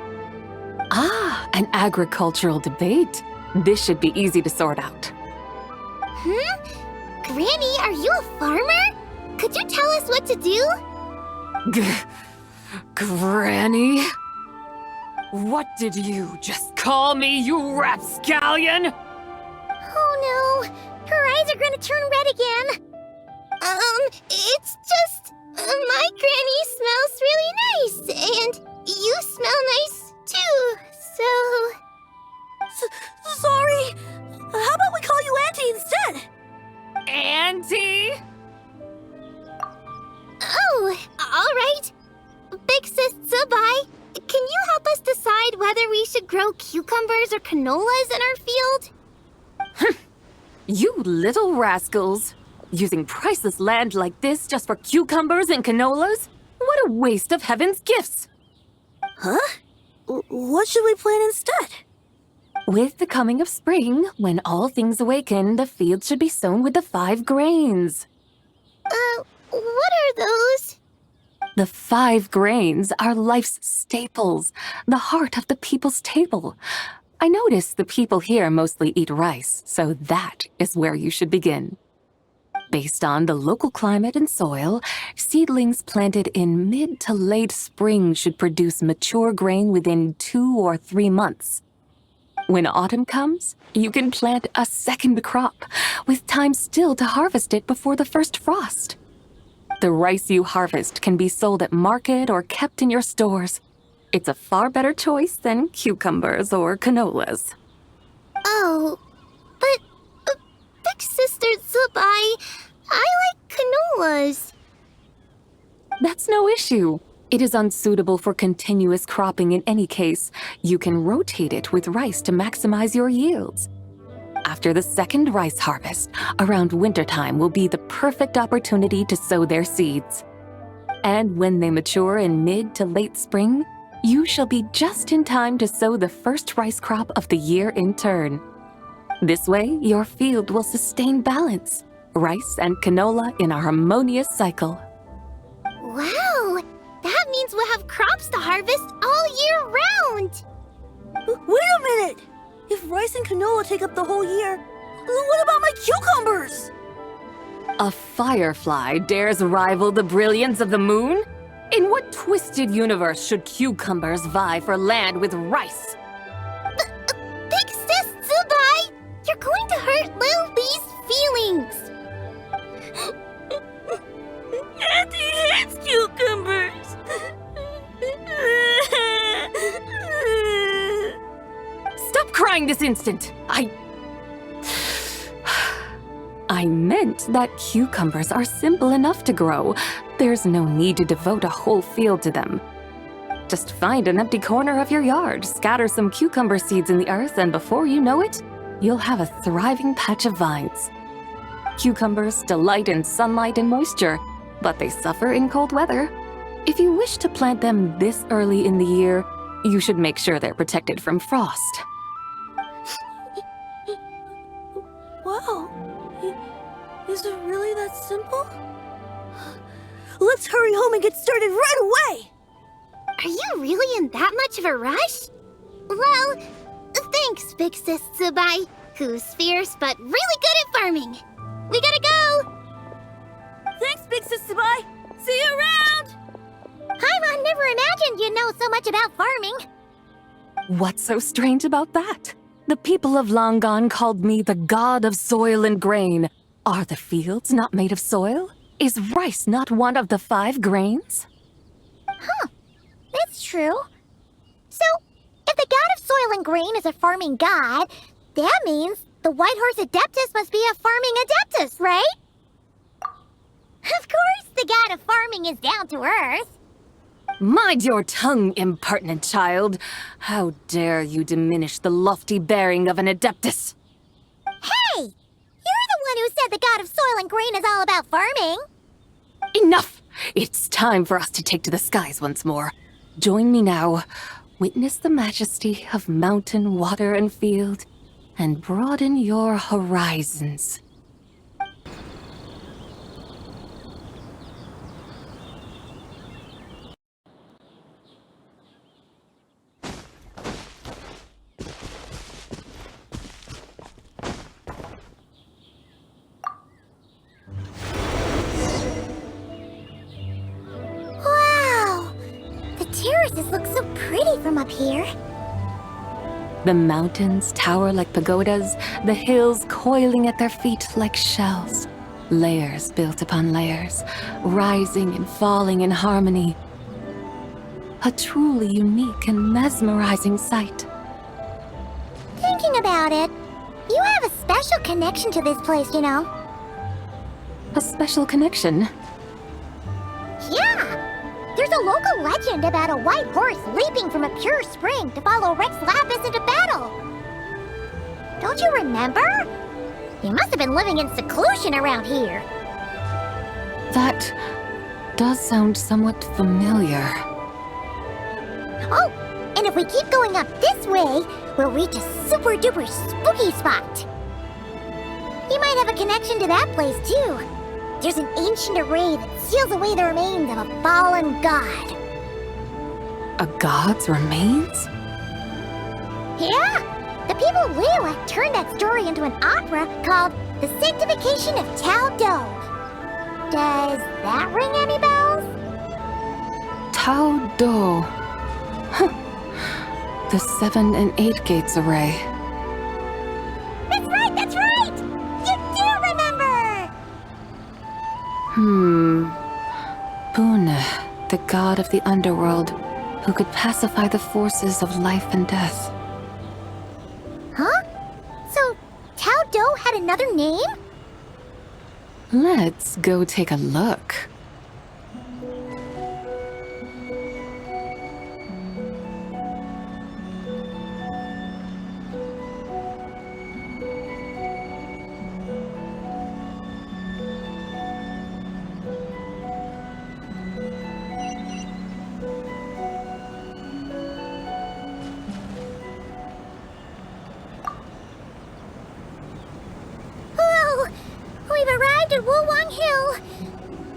Ah, an agricultural debate. This should be easy to sort out. Granny, are you a farmer? Could you tell us what to do? Granny? What did you just call me, you rapscallion? Oh no, her eyes are gonna turn red again. It's just, my granny smells really nice, and you smell nice too, so... Sorry. How about we call you Auntie instead? Auntie? Oh, alright. Big Sis Zubai, can you help us decide whether we should grow cucumbers or canolas in our field? You little rascals! Using priceless land like this just for cucumbers and canolas? What a waste of heaven's gifts! Huh? What should we plant instead? With the coming of spring, when all things awaken, the field should be sown with the 5 grains. What are those? The 5 grains are life's staples, the heart of the people's table. I notice the people here mostly eat rice, so that is where you should begin. Based on the local climate and soil, seedlings planted in mid to late spring should produce mature grain within 2 or 3 months. When autumn comes, you can plant a second crop, with time still to harvest it before the first frost. The rice you harvest can be sold at market or kept in your stores. It's a far better choice than cucumbers or canolas. Oh, but Big Sister Zubai, I like canolas. That's no issue. It is unsuitable for continuous cropping in any case. You can rotate it with rice to maximize your yields. After the second rice harvest, around wintertime will be the perfect opportunity to sow their seeds. And when they mature in mid to late spring, you shall be just in time to sow the first rice crop of the year in turn. This way, your field will sustain balance, rice and canola in a harmonious cycle. Wow! That means we'll have crops to harvest all year round! Wait a minute! If rice and canola take up the whole year, what about my cucumbers? A firefly dares rival the brilliance of the moon? In what twisted universe should cucumbers vie for land with rice? resign this instant! I meant that cucumbers are simple enough to grow. There's no need to devote a whole field to them. Just find an empty corner of your yard, scatter some cucumber seeds in the earth, and before you know it, you'll have a thriving patch of vines. Cucumbers delight in sunlight and moisture, but they suffer in cold weather. If you wish to plant them this early in the year, you should make sure they're protected from frost. Wow. Is it really that simple? Let's hurry home and get started right away! Are you really in that much of a rush? Well, thanks, Big Sis Tsubai, who's fierce but really good at farming. We gotta go! Thanks, Big Sis Tsubai! See you around! Paimon never imagined you'd know so much about farming. What's so strange about that? The people of Longon called me the god of soil and grain. Are the fields not made of soil? Is rice not one of the 5 grains? Huh. That's true. So, if the god of soil and grain is a farming god, that means the White Horse Adeptus must be a farming adeptus, right? Of course, the god of farming is down to earth. Mind your tongue, impertinent child. How dare you diminish the lofty bearing of an adeptus? Hey! You're the one who said the god of soil and grain is all about farming. Enough! It's time for us to take to the skies once more. Join me now. Witness the majesty of mountain, water, and field, and broaden your horizons. Terraces look so pretty from up here. The mountains tower like pagodas, the hills coiling at their feet like shells. Layers built upon layers, rising and falling in harmony. A truly unique and mesmerizing sight. Thinking about it, you have a special connection to this place, you know. A special connection? Yeah! There's a local legend about a white horse leaping from a pure spring to follow Rex Lapis into battle. Don't you remember? You must have been living in seclusion around here. That does sound somewhat familiar. Oh, and if we keep going up this way, we'll reach a super duper spooky spot. You might have a connection to that place too. There's an ancient array that seals away the remains of a fallen god. A god's remains? Yeah! The people of Liyue turned that story into an opera called The Sanctification of Tao Do. Does that ring any bells? Tao Do. Huh. The 7 and 8 gates array. That's right, that's right! You do remember! Bune, the god of the underworld, who could pacify the forces of life and death. Huh? So, Tao Do had another name? Let's go take a look.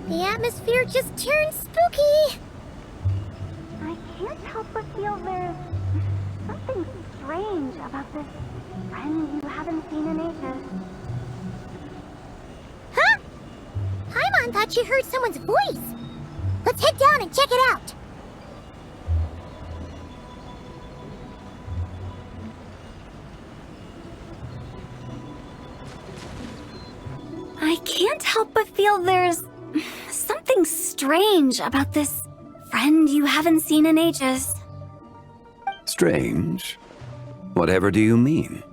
The atmosphere just turned spooky. I can't help but feel there's something strange about this friend you haven't seen in ages. Huh? Paimon thought she heard someone's voice. Let's head down and check it out. I can't help but feel there's something strange about this friend you haven't seen in ages. Strange? Whatever do you mean?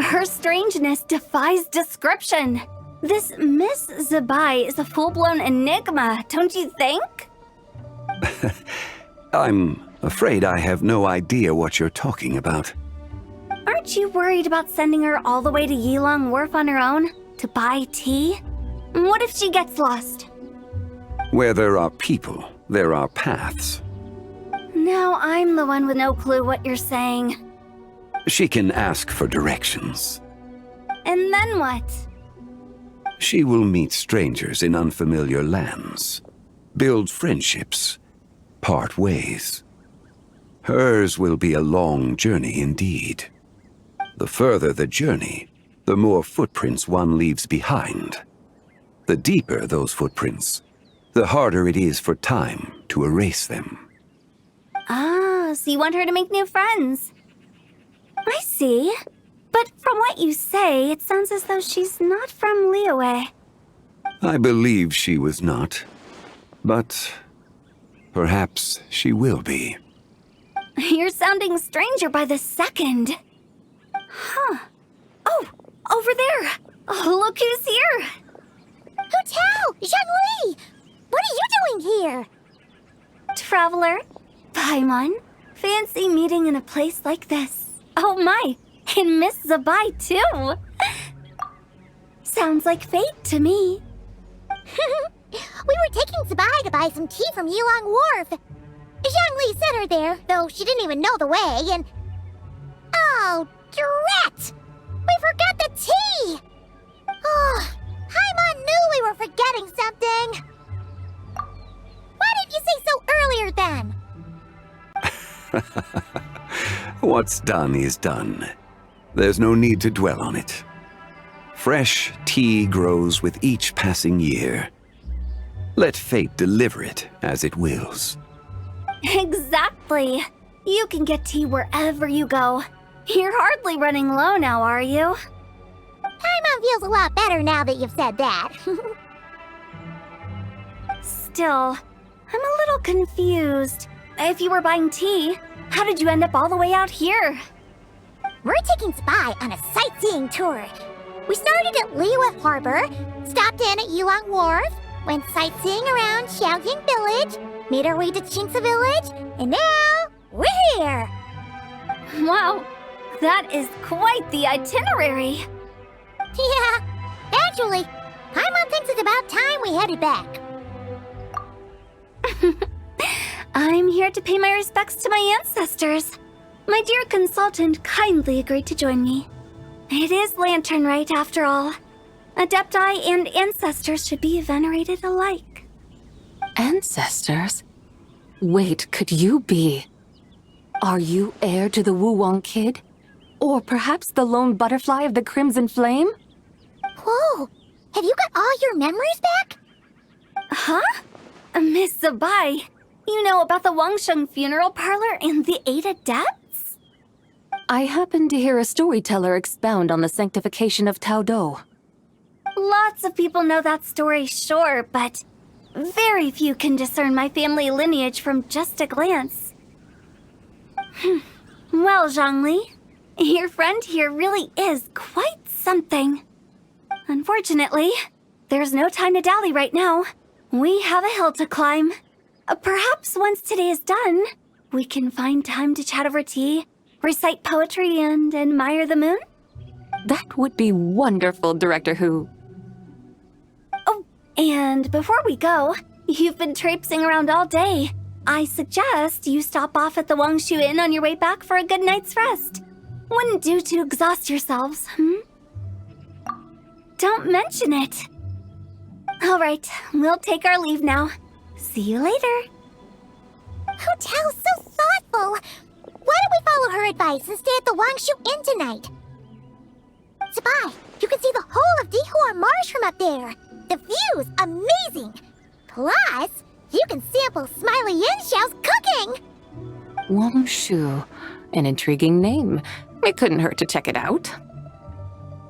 Her strangeness defies description. This Miss Zabai is a full-blown enigma, don't you think? I'm afraid I have no idea what you're talking about. Aren't you worried about sending her all the way to Yilong Wharf on her own to buy tea? What if she gets lost? Where there are people, there are paths. Now I'm the one with no clue what you're saying. She can ask for directions. And then what? She will meet strangers in unfamiliar lands, build friendships, part ways. Hers will be a long journey indeed. The further the journey, the more footprints one leaves behind. The deeper those footprints, the harder it is for time to erase them. Ah, so you want her to make new friends. I see. But from what you say, it sounds as though she's not from Liyue. I believe she was not, but perhaps she will be. You're sounding stranger by the second. Huh. Oh, over there. Oh, look who's here. Hotel! Zhongli! What are you doing here? Traveler, Paimon, fancy meeting in a place like this. Oh my, and Miss Zabai too. Sounds like fate to me. We were taking Zabai to buy some tea from Yilong Wharf. Zhongli sent her there, though she didn't even know the way, and... Oh, drat! We forgot the tea! Oh, Paimon knew we were forgetting something. Why didn't you say so earlier then? What's done is done. There's no need to dwell on it. Fresh tea grows with each passing year. Let fate deliver it as it wills. Exactly. You can get tea wherever you go. You're hardly running low now, are you? Paimon feels a lot better now that you've said that. Still, I'm a little confused. If you were buying tea, how did you end up all the way out here? We're taking Zabai on a sightseeing tour. We started at Liyue Harbor, stopped in at Yilong Wharf, went sightseeing around Xiaoying Village, made our way to Qingce Village, and now we're here. Wow, that is quite the itinerary. Yeah, actually, Paimon thinks it's about time we headed back. I'm here to pay my respects to my ancestors. My dear consultant kindly agreed to join me. It is Lanternlit after all. Adepti and ancestors should be venerated alike. Ancestors? Wait, could you be? Are you heir to the Wuwang kid? Or perhaps the lone butterfly of the Crimson Flame? Whoa, have you got all your memories back? Huh? Miss Zabai, you know about the Wangsheng funeral parlor and the 8 adepts? I happened to hear a storyteller expound on the sanctification of Taodo. Lots of people know that story, sure, but very few can discern my family lineage from just a glance. Well, Zhongli, your friend here really is quite something. Unfortunately, there's no time to dally right now. We have a hill to climb. Perhaps once today is done, we can find time to chat over tea, recite poetry, and admire the moon? That would be wonderful, Director Hu. Oh, and before we go, you've been traipsing around all day. I suggest you stop off at the Wangshu Inn on your way back for a good night's rest. Wouldn't do to exhaust yourselves, Don't mention it. All right, we'll take our leave now. See you later. Hotel's so thoughtful. Why don't we follow her advice and stay at the Wangshu Inn tonight? Zabai, you can see the whole of Dihua Marsh from up there. The view's amazing. Plus, you can sample Smiley Yin-Xiao's cooking. Wangshu, an intriguing name. It couldn't hurt to check it out.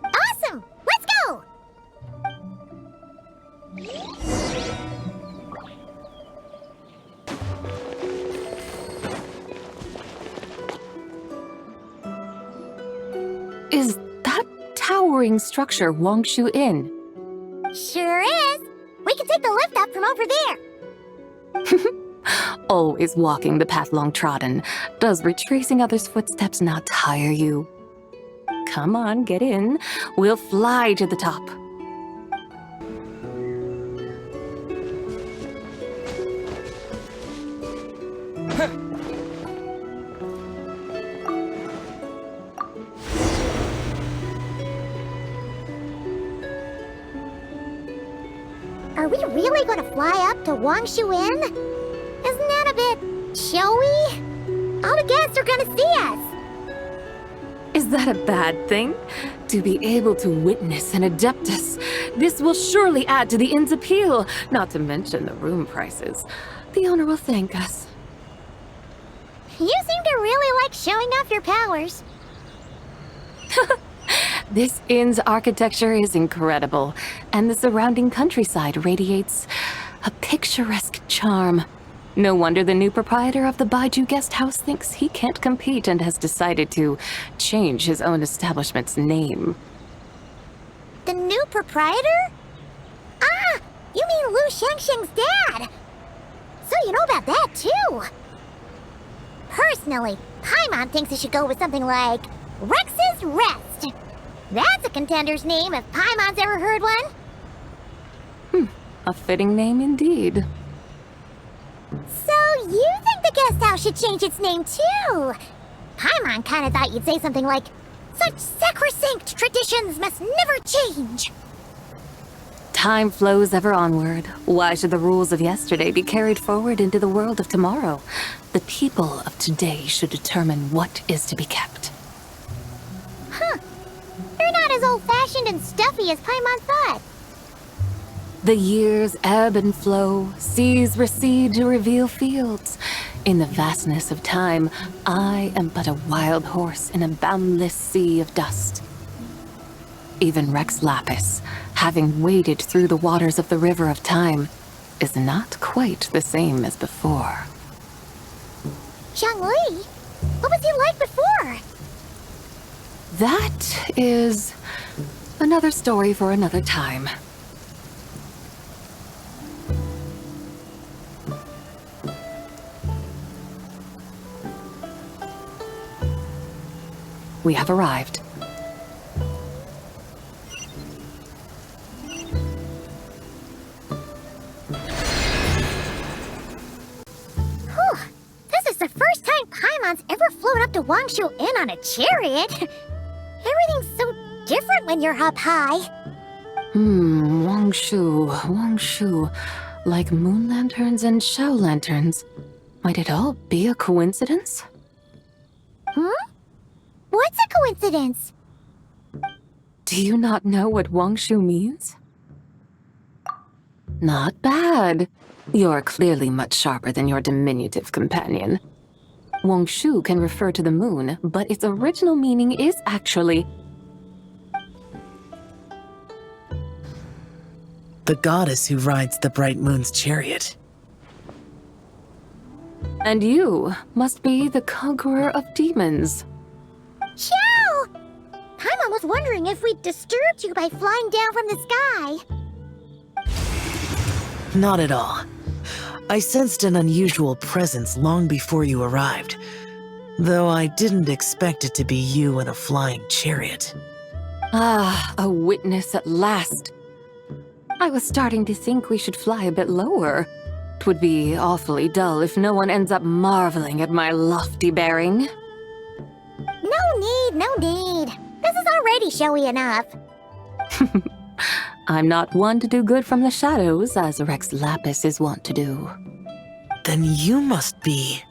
Awesome! Let's go! Is that towering structure Wangshu Inn? Sure is. We can take the lift up from over there. Always walking the path long trodden. Does retracing others' footsteps not tire you? Come on, get in. We'll fly to the top. Are we really going to fly up to Wangshu Inn? Isn't that a bit showy? All the guests are going to see us. Is that a bad thing? To be able to witness an Adeptus. This will surely add to the inn's appeal, not to mention the room prices. The owner will thank us. You seem to really like showing off your powers. This inn's architecture is incredible, and the surrounding countryside radiates a picturesque charm. No wonder the new proprietor of the Baiju guest house thinks he can't compete and has decided to change his own establishment's name. The new proprietor? Ah, you mean Lu Shengsheng's dad. So you know about that, too. Personally, Paimon thinks it should go with something like Rex's Rest. That's a contender's name if Paimon's ever heard one. A fitting name indeed. So you think the guest house should change its name, too? Paimon kinda thought you'd say something like, such sacrosanct traditions must never change. Time flows ever onward. Why should the rules of yesterday be carried forward into the world of tomorrow? The people of today should determine what is to be kept. Huh. You're not as old-fashioned and stuffy as Paimon thought. The years ebb and flow, seas recede to reveal fields. In the vastness of time, I am but a wild horse in a boundless sea of dust. Even Rex Lapis, having waded through the waters of the river of time, is not quite the same as before. Zhongli? What was he like before? That is another story for another time. We have arrived. Whew. This is the first time Paimon's ever flown up to Wangshu Inn on a chariot. Everything's so different when you're up high. Wangshu. Like moon lanterns and shell lanterns. Might it all be a coincidence? What's a coincidence? Do you not know what Wangshu means? Not bad. You're clearly much sharper than your diminutive companion. Wangshu can refer to the moon, but its original meaning is actually the goddess who rides the bright moon's chariot. And you must be the conqueror of demons. Chow! Paimon was wondering if we'd disturbed you by flying down from the sky. Not at all. I sensed an unusual presence long before you arrived, though I didn't expect it to be you in a flying chariot. Ah, a witness at last. I was starting to think we should fly a bit lower. 'Twould be awfully dull if no one ends up marveling at my lofty bearing. No need. This is already showy enough. I'm not one to do good from the shadows, as Rex Lapis is wont to do. Then you must be...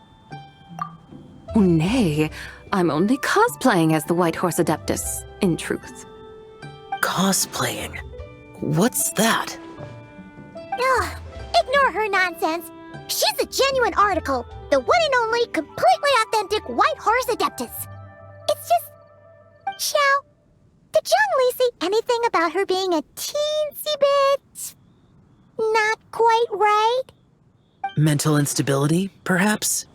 Nay, I'm only cosplaying as the White Horse Adeptus, in truth. Cosplaying? What's that? Ugh, ignore her nonsense. She's a genuine article, the one and only completely authentic White Horse Adeptus. It's just... Xiao, did Zhongli say anything about her being a teensy bit... not quite right? Mental instability, perhaps?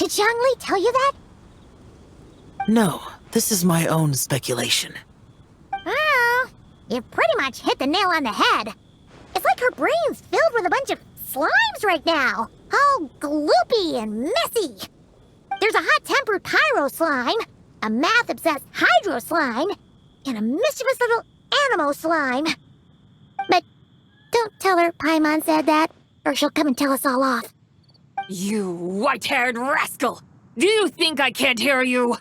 Did Zhongli tell you that? No, This is my own speculation. Oh, you've pretty much hit the nail on the head. It's like her brain's filled with a bunch of slimes right now. All gloopy and messy. There's a hot-tempered pyro slime, a math-obsessed hydro slime, and a mischievous little animal slime. But don't tell her Paimon said that, or she'll come and tell us all off. You white-haired rascal! Do you think I can't hear you?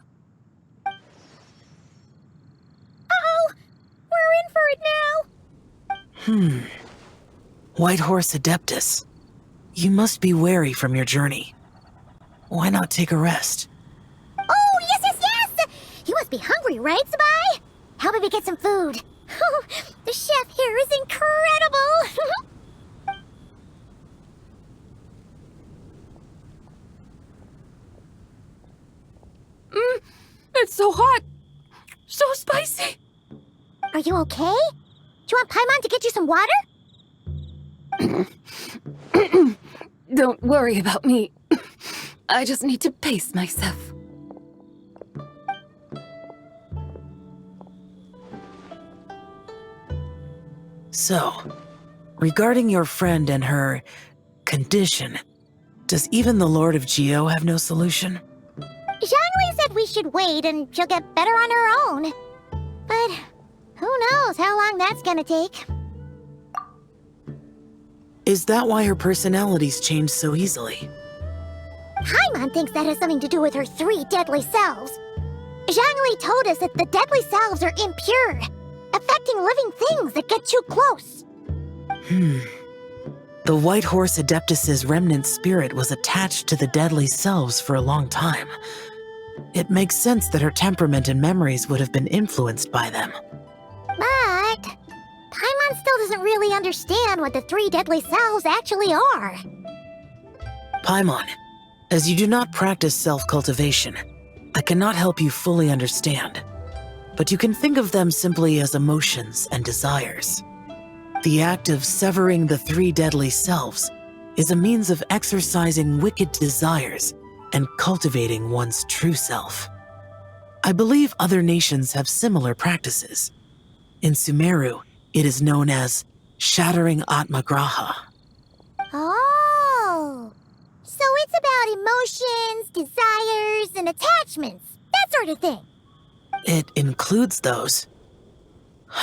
Uh-oh! We're in for it now! White Horse Adeptus. You must be wary from your journey. Why not take a rest? Oh, yes! You must be hungry, right, Sabai? How about we get some food? Oh, the chef here is incredible! It's so hot! So spicy! Are you okay? Do you want Paimon to get you some water? Don't worry about me. I just need to pace myself. So, regarding your friend and her condition, does even the Lord of Geo have no solution? Zhongli said we should wait and she'll get better on her own. But who knows how long that's gonna take. Is that why her personalities change so easily? Paimon thinks that has something to do with her 3 deadly selves. Zhongli told us that the deadly selves are impure, affecting living things that get too close. The White Horse Adeptus's remnant spirit was attached to the deadly selves for a long time. It makes sense that her temperament and memories would have been influenced by them. But Paimon still doesn't really understand what the 3 deadly selves actually are. Paimon, as you do not practice self-cultivation, I cannot help you fully understand. But you can think of them simply as emotions and desires. The act of severing the 3 deadly selves is a means of exercising wicked desires and cultivating one's true self. I believe other nations have similar practices. In Sumeru, it is known as shattering Atmagraha. Oh, so it's about emotions, desires, and attachments, that sort of thing. It includes those.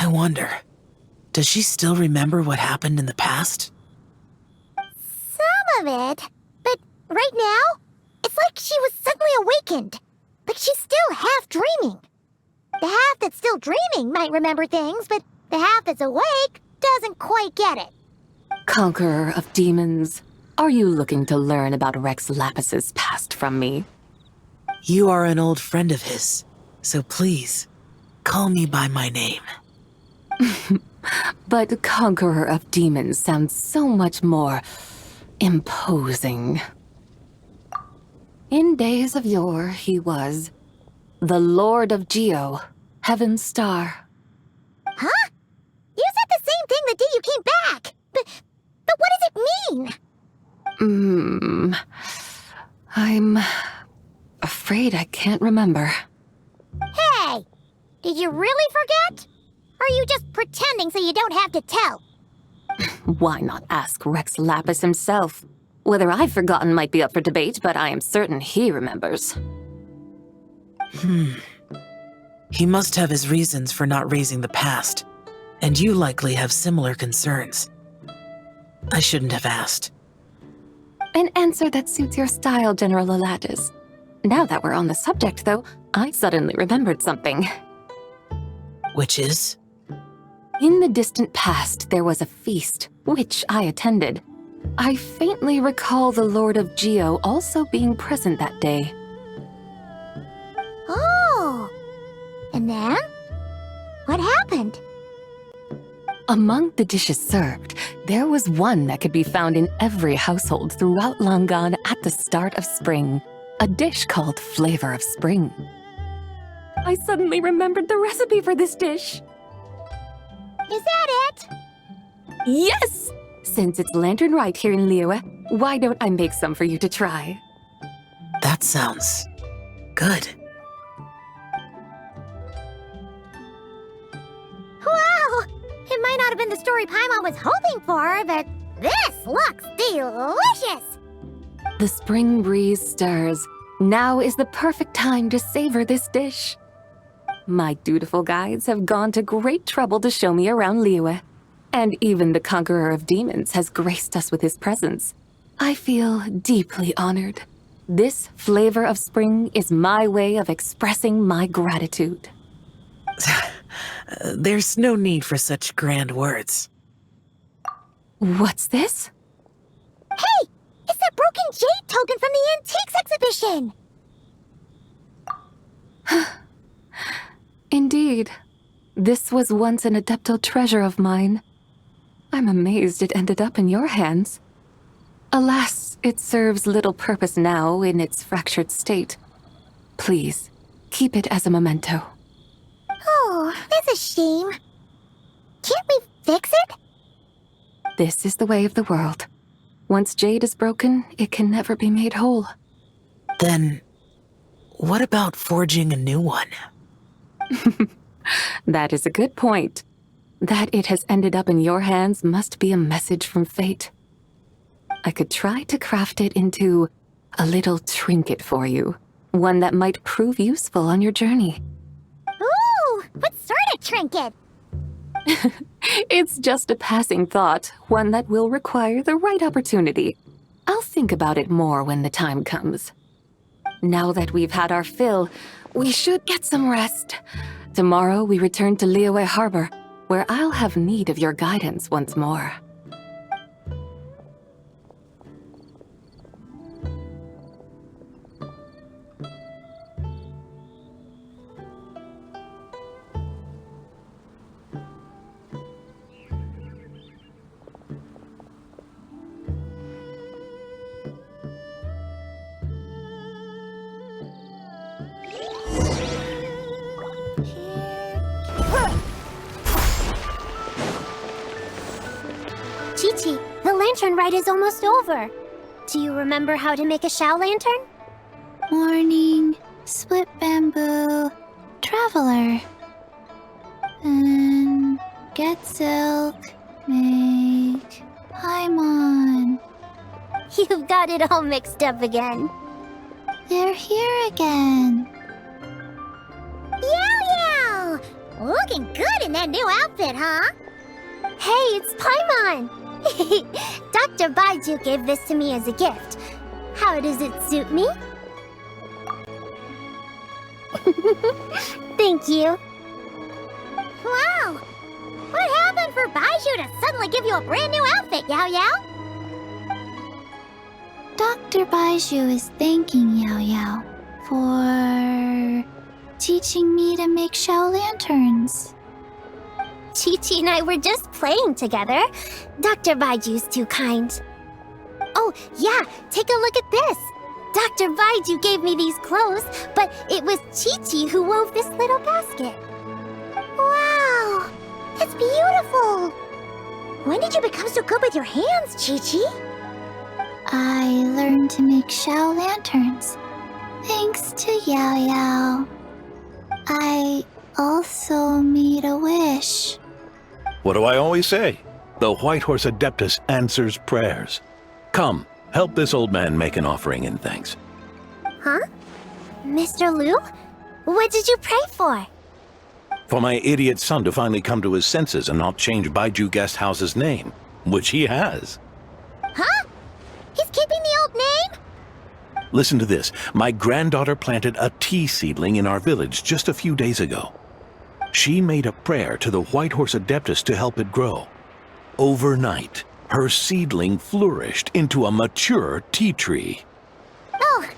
I wonder, does she still remember what happened in the past? Some of it, but right now, it's like she was suddenly awakened. Like she's still half dreaming. The half that's still dreaming might remember things, but the half that's awake doesn't quite get it. Conqueror of demons, are you looking to learn about Rex Lapis's past from me? You are an old friend of his, so please, call me by my name. But Conqueror of Demons sounds so much more imposing. In days of yore, he was the Lord of Geo, Heaven's Star. Huh? You said the same thing the day you came back. But what does it mean? I'm afraid I can't remember. Hey! Did you really forget? Or are you just pretending so you don't have to tell? Why not ask Rex Lapis himself? Whether I've forgotten might be up for debate, but I am certain he remembers. He must have his reasons for not raising the past, and you likely have similar concerns. I shouldn't have asked. An answer that suits your style, General Alatis. Now that we're on the subject, though, I suddenly remembered something. Which is? In the distant past, there was a feast, which I attended. I faintly recall the Lord of Geo also being present that day. Oh! And then? What happened? Among the dishes served, there was one that could be found in every household throughout Langan at the start of spring. A dish called Flavor of Spring. I suddenly remembered the recipe for this dish. Is that it? Yes! Since it's Lanternlit here in Liyue, why don't I make some for you to try? That sounds good. have been the story Paimon was hoping for, but this looks delicious! The spring breeze stirs. Now is the perfect time to savor this dish. My dutiful guides have gone to great trouble to show me around Liyue, and even the conqueror of demons has graced us with his presence. I feel deeply honored. This flavor of spring is my way of expressing my gratitude. There's no need for such grand words. What's this? Hey! It's that broken jade token from the antiques exhibition! Indeed. This was once an adeptal treasure of mine. I'm amazed it ended up in your hands. Alas, it serves little purpose now in its fractured state. Please, keep it as a memento. Oh, that's a shame. Can't we fix it? This is the way of the world. Once jade is broken, it can never be made whole. Then, what about forging a new one? That is a good point. That it has ended up in your hands must be a message from fate. I could try to craft it into a little trinket for you. One that might prove useful on your journey. Ooh, what sort of trinket? It's just a passing thought, one that will require the right opportunity. I'll think about it more when the time comes. Now that we've had our fill, we should get some rest. Tomorrow we return to Liyue Harbor, where I'll have need of your guidance once more. Chi-Chi, the lantern rite is almost over. Do you remember how to make a Shao lantern? Morning, split bamboo, traveler. And get silk, make Paimon. You've got it all mixed up again. They're here again. Yow! Looking good in that new outfit, huh? Hey, it's Paimon! Dr. Baiju gave this to me as a gift. How does it suit me? Thank you. Wow! What happened for Baiju to suddenly give you a brand new outfit, Yao Yao? Dr. Baiju is thanking Yao Yao for teaching me to make Shao lanterns. Chi-Chi and I were just playing together. Dr. Baiju's too kind. Oh, yeah, take a look at this. Dr. Baiju gave me these clothes, but it was Chi-Chi who wove this little basket. Wow, it's beautiful. When did you become so good with your hands, Chi-Chi? I learned to make Shao lanterns, thanks to Yao Yao. I also made a wish. What do I always say? The White Horse Adeptus answers prayers. Come, help this old man make an offering in thanks. Huh? Mr. Liu? What did you pray for? For my idiot son to finally come to his senses and not change Baiju Guest House's name, which he has. Huh? He's keeping the old name? Listen to this. My granddaughter planted a tea seedling in our village just a few days ago. She made a prayer to the White Horse Adeptus to help it grow. Overnight, her seedling flourished into a mature tea tree. Oh,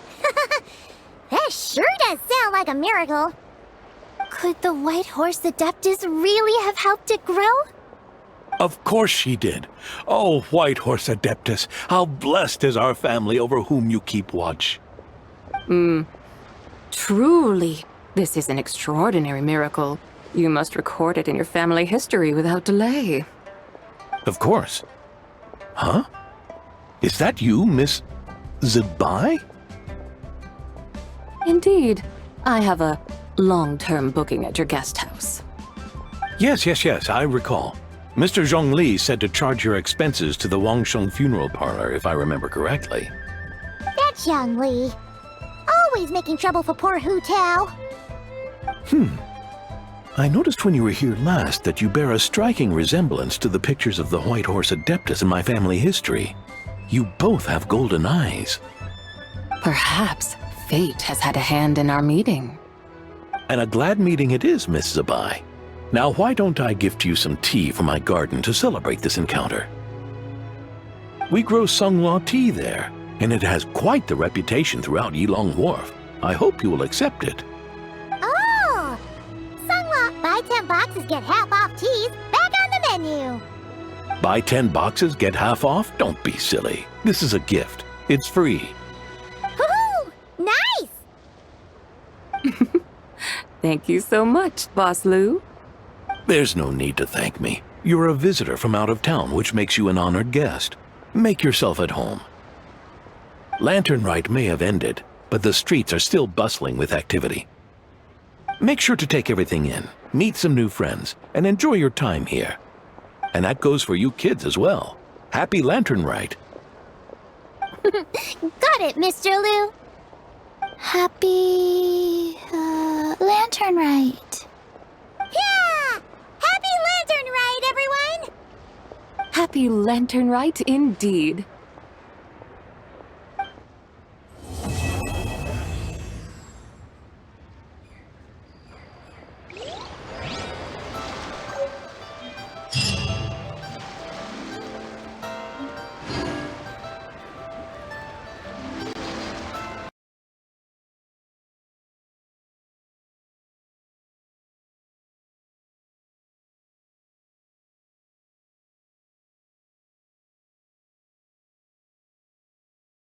that sure does sound like a miracle. Could the White Horse Adeptus really have helped it grow? Of course she did. Oh, White Horse Adeptus, how blessed is our family over whom you keep watch. Truly, this is an extraordinary miracle. You must record it in your family history without delay. Of course. Huh? Is that you, Miss Zibai? Indeed. I have a long-term booking at your guest house. Yes, I recall. Mr. Zhongli said to charge your expenses to the Wangsheng funeral parlor, if I remember correctly. That's Zhongli. Always making trouble for poor Hu Tao. I noticed when you were here last that you bear a striking resemblance to the pictures of the White Horse Adeptus in my family history. You both have golden eyes. Perhaps fate has had a hand in our meeting. And a glad meeting it is, Miss Zabai. Now why don't I gift you some tea from my garden to celebrate this encounter? We grow Sunghua tea there, and it has quite the reputation throughout Yilong Wharf. I hope you will accept it. Oh! Sunghua, buy 10 boxes, get half off teas, back on the menu. Buy 10 boxes, get half off? Don't be silly. This is a gift. It's free. Woohoo! Nice! Thank you so much, Boss Lou. There's no need to thank me. You're a visitor from out of town, which makes you an honored guest. Make yourself at home. Lanternlit may have ended, but the streets are still bustling with activity. Make sure to take everything in, meet some new friends, and enjoy your time here. And that goes for you kids as well. Happy Lanternlit. Got it, Mr. Liu. Happy... Lanternlit. Yeah! Happy Lanternlit, everyone! Happy Lanternlit indeed.